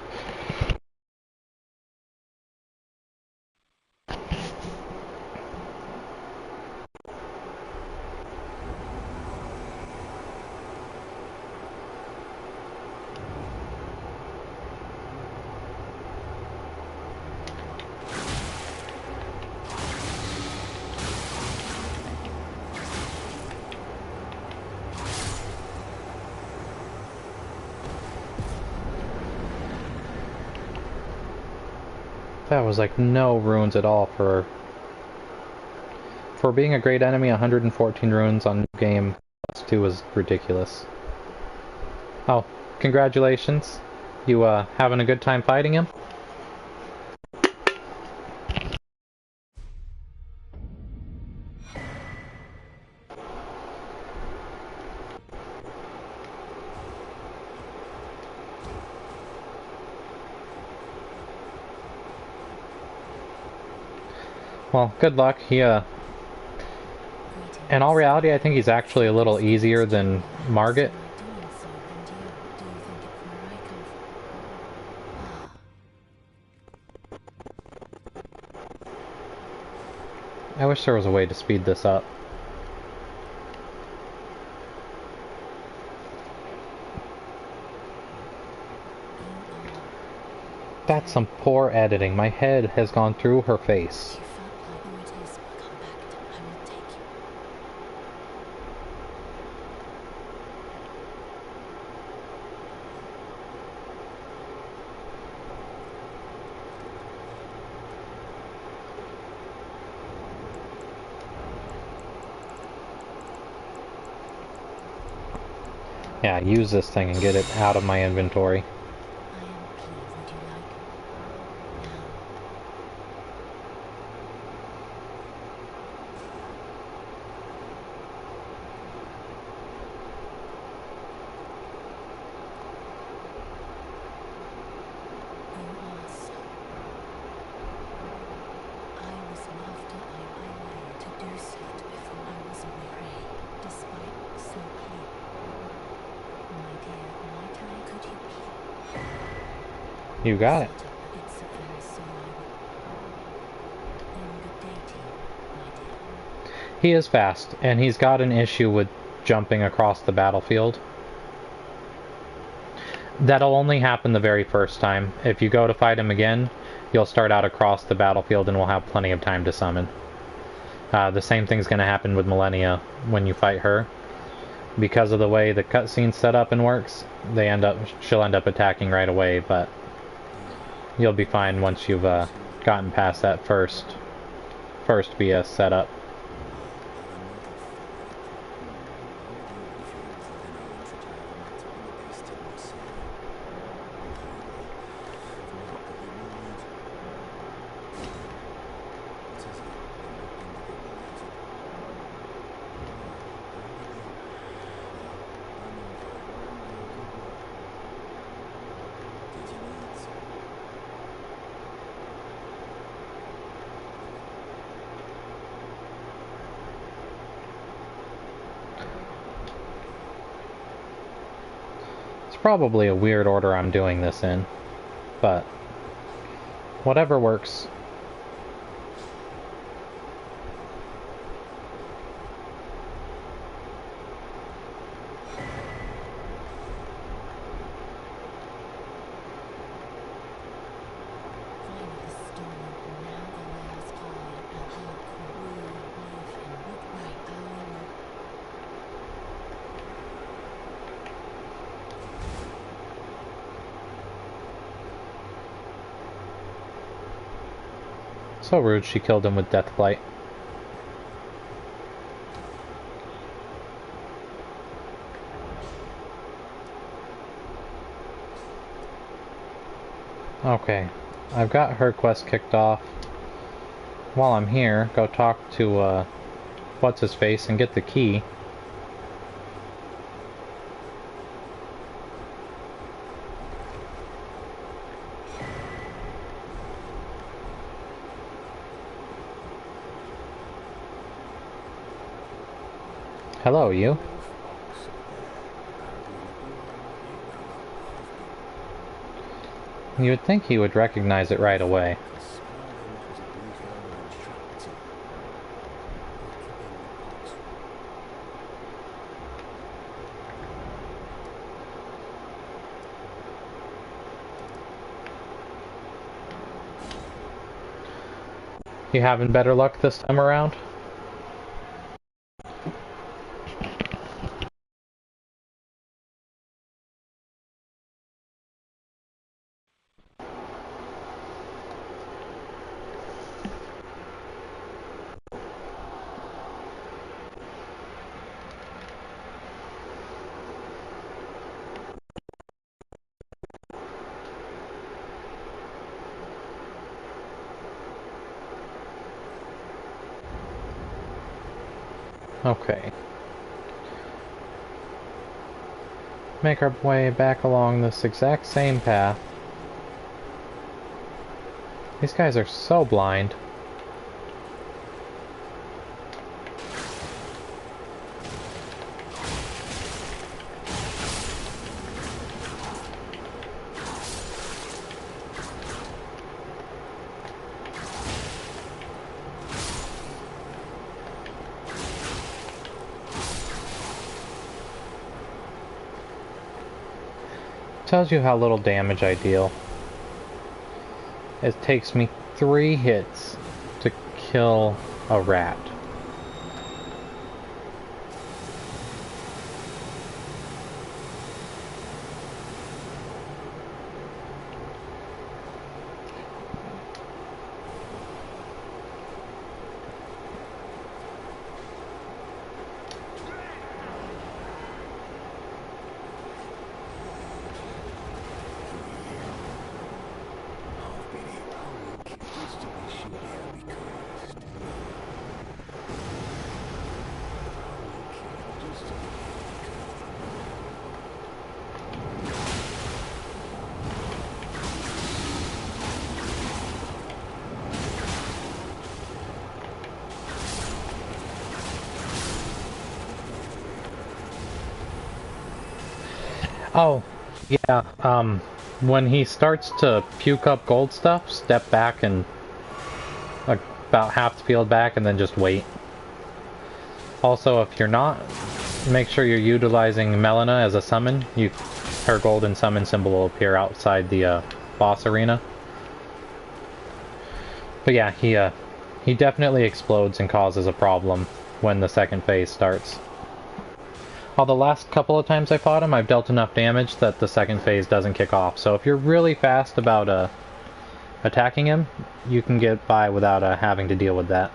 That was like no runes at all for being a great enemy. 114 runes on new game plus 2 was ridiculous. Oh, congratulations. You having a good time fighting him? Well, good luck. He, in all reality, I think he's actually a little easier than Margit. I wish there was a way to speed this up. That's some poor editing. My head has gone through her face. Yeah, use this thing and get it out of my inventory. You got it. He is fast, and he's got an issue with jumping across the battlefield. That'll only happen the very first time. If you go to fight him again, you'll start out across the battlefield and we'll have plenty of time to summon. The same thing's going to happen with Millennia when you fight her. Because of the way the cutscene's set up and works, she'll end up attacking right away, but you'll be fine once you've gotten past that first BS setup. Probably a weird order I'm doing this in, but whatever works. So rude she killed him with Deathblight. Okay, I've got her quest kicked off. While I'm here, go talk to, what's-his-face and get the key. Hello, you. You would think he would recognize it right away. You having better luck this time around? Okay. Make our way back along this exact same path. These guys are so blind. Tells you how little damage I deal. It takes me 3 hits to kill a rat. Oh, yeah, when he starts to puke up gold stuff, step back and about half the field back and then just wait. Also, if you're not, make sure you're utilizing Melina as a summon. Her golden summon symbol will appear outside the boss arena. But yeah, he definitely explodes and causes a problem when the second phase starts. Although the last couple of times I fought him, I've dealt enough damage that the second phase doesn't kick off. So if you're really fast about attacking him, you can get by without having to deal with that.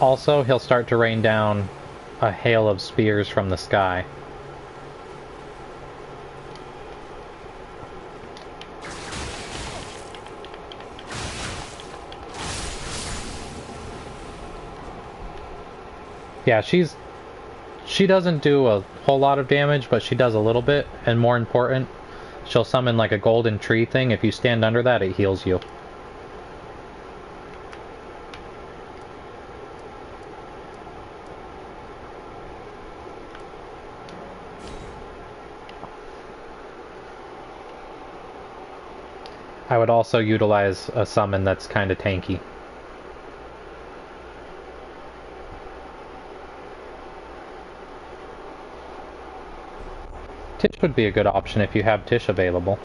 Also, he'll start to rain down a hail of spears from the sky. Yeah, she doesn't do a whole lot of damage, but she does a little bit, and more important, she'll summon like a golden tree thing. If you stand under that, it heals you. I would also utilize a summon that's kind of tanky. Tish would be a good option if you have Tish available.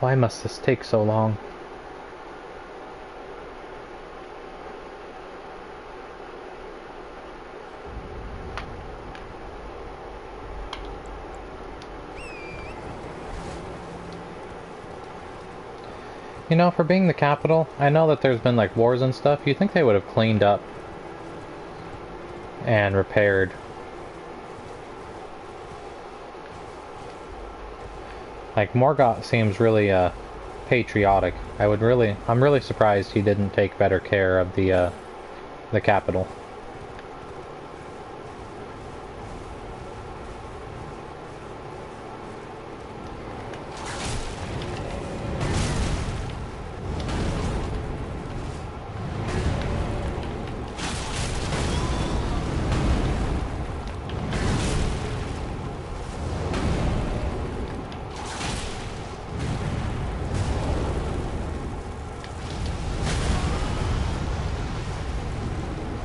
Why must this take so long? You know, for being the capital, I know that there's been like wars and stuff. You'd think they would have cleaned up and repaired. Like, Morgott seems really, patriotic. I'm really surprised he didn't take better care of the capital.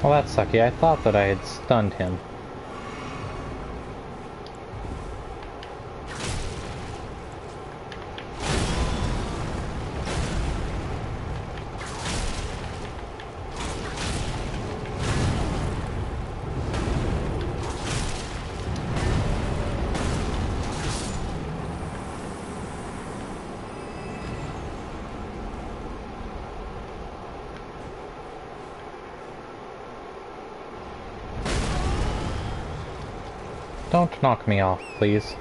Well, that's sucky. I thought that I had stunned him. Don't knock me off, please.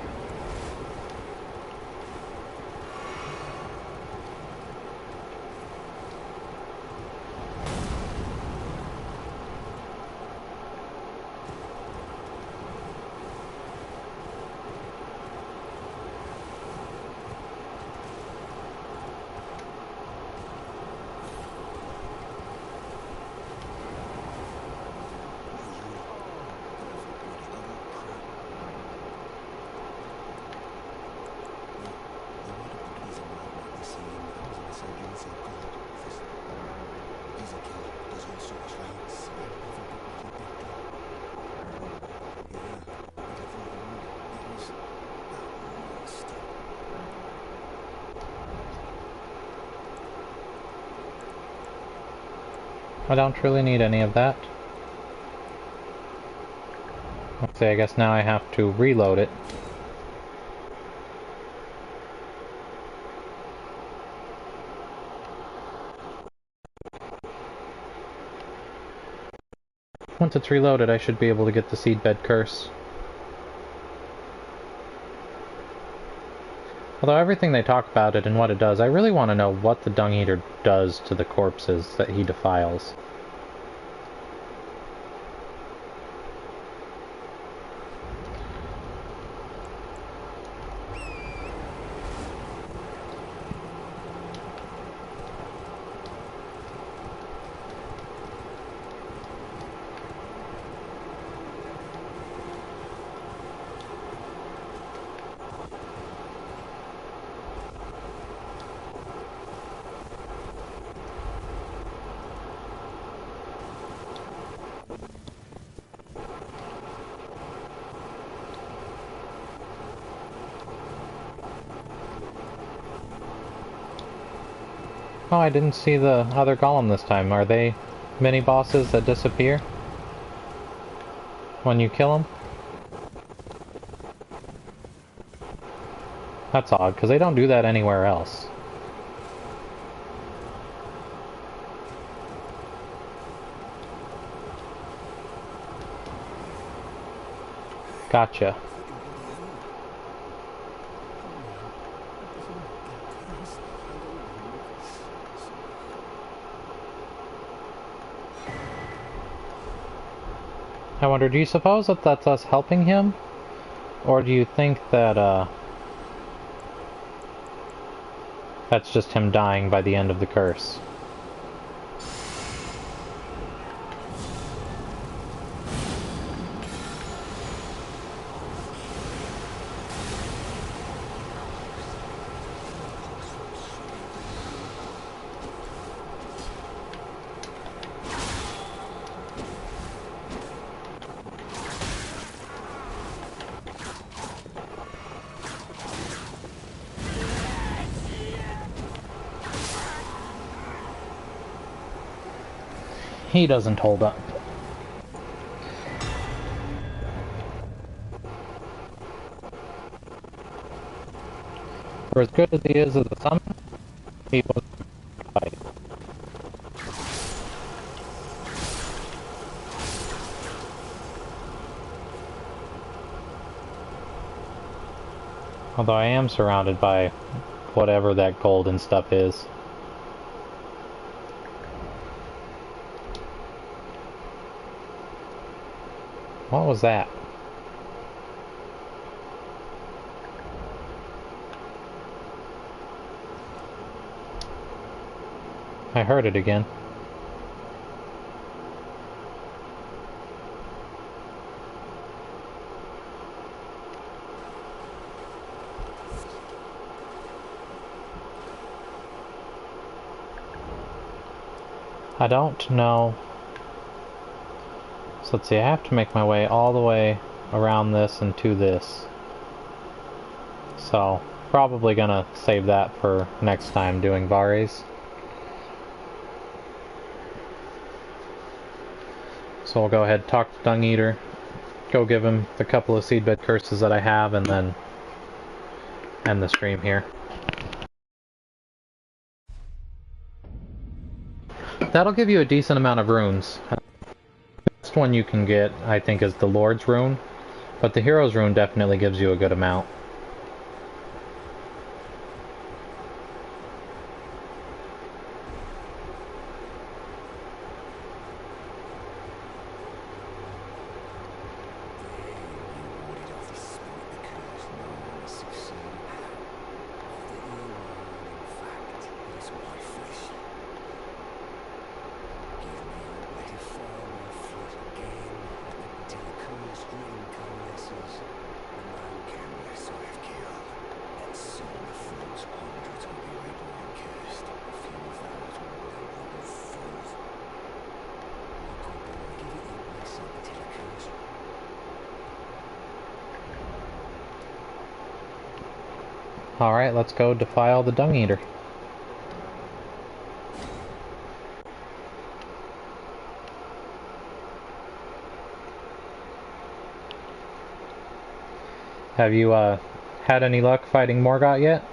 I don't really need any of that. Let's see, I guess now I have to reload it. Once it's reloaded, I should be able to get the Seedbed Curse. Although everything they talk about it and what it does, I really want to know what the Dung Eater does to the corpses that he defiles. Oh, I didn't see the other golem this time. Are they mini-bosses that disappear when you kill them? That's odd, because they don't do that anywhere else. Gotcha. I wonder, do you suppose that that's us helping him? Or do you think that, that's just him dying by the end of the curse? He doesn't hold up. For as good as he is as a summon, he wasn't right. Although I am surrounded by whatever that golden stuff is. What was that? I heard it again. I don't know. So let's see, I have to make my way all the way around this and to this. So, probably gonna save that for next time doing Vares. So we'll go ahead, talk to Dung Eater, go give him the couple of seedbed curses that I have, and then end the stream here. That'll give you a decent amount of runes. The best one you can get, I think, is the Lord's Rune, but the Hero's Rune definitely gives you a good amount. Alright, let's go defile the Dung Eater. Have you, had any luck fighting Morgott yet?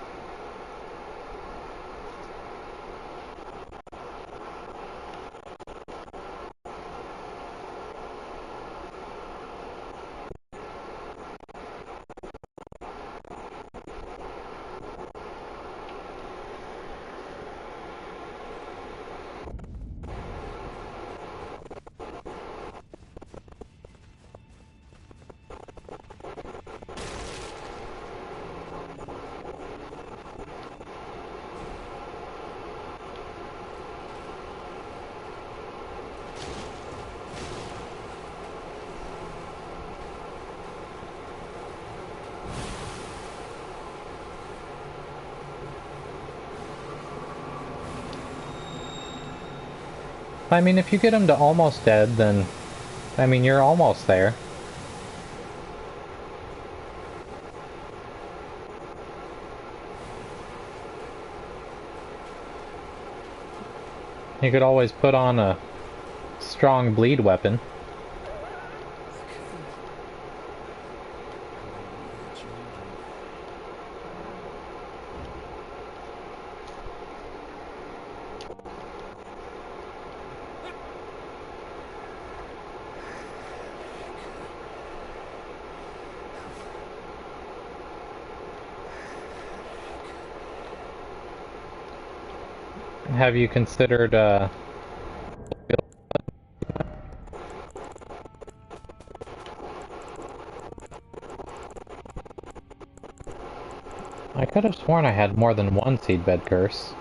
I mean, if you get him to almost dead, then, I mean, you're almost there. You could always put on a strong bleed weapon. Have you considered, I could have sworn I had more than one seedbed curse.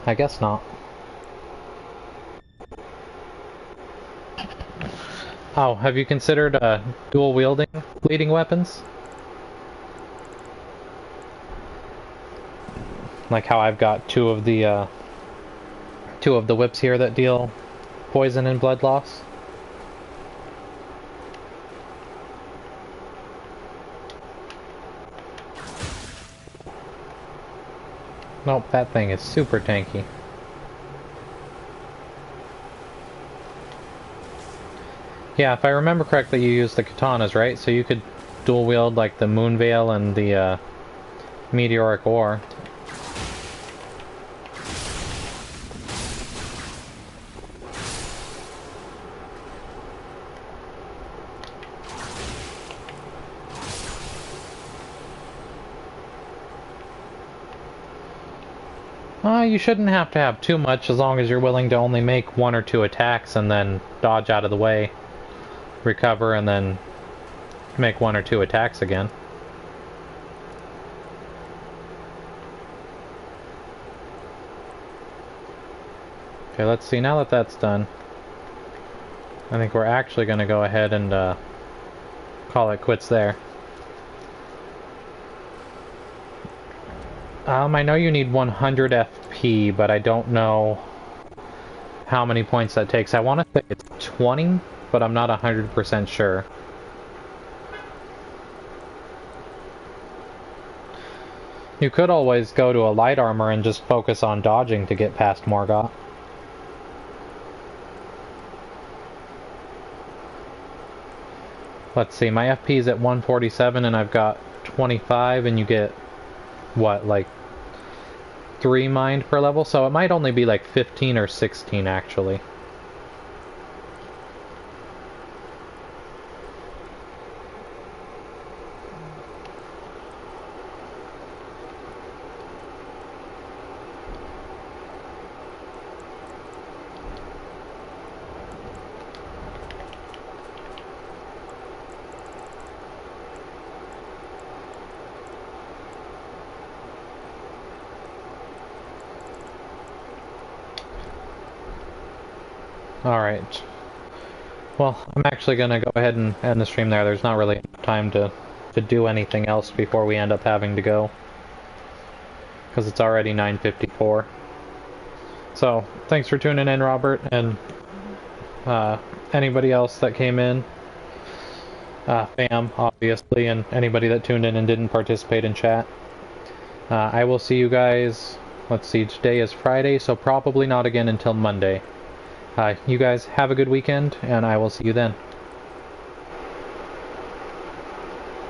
I guess not. Oh, have you considered, dual wielding bleeding weapons? Like how I've got two of the whips here that deal poison and blood loss. Nope, that thing is super tanky. Yeah, if I remember correctly, you use the katanas, right? So you could dual wield like the Moon Veil and the Meteoric Ore. You shouldn't have to have too much as long as you're willing to only make 1 or 2 attacks and then dodge out of the way, recover, and then make 1 or 2 attacks again. Okay, let's see, now that that's done, I think we're actually going to go ahead and call it quits there. I know you need 100 FP, but I don't know how many points that takes. I want to say it's 20, but I'm not 100% sure. You could always go to a light armor and just focus on dodging to get past Morgoth. Let's see, my FP is at 147 and I've got 25, and you get, what, like 3 mind per level? So it might only be like 15 or 16 actually. Alright. Well, I'm actually gonna go ahead and end the stream there. There's not really time to do anything else before we end up having to go. Because it's already 9:54. So, thanks for tuning in, Robert, and anybody else that came in. Fam, obviously, and anybody that tuned in and didn't participate in chat. I will see you guys, let's see, today is Friday, so probably not again until Monday. You guys have a good weekend, and I will see you then.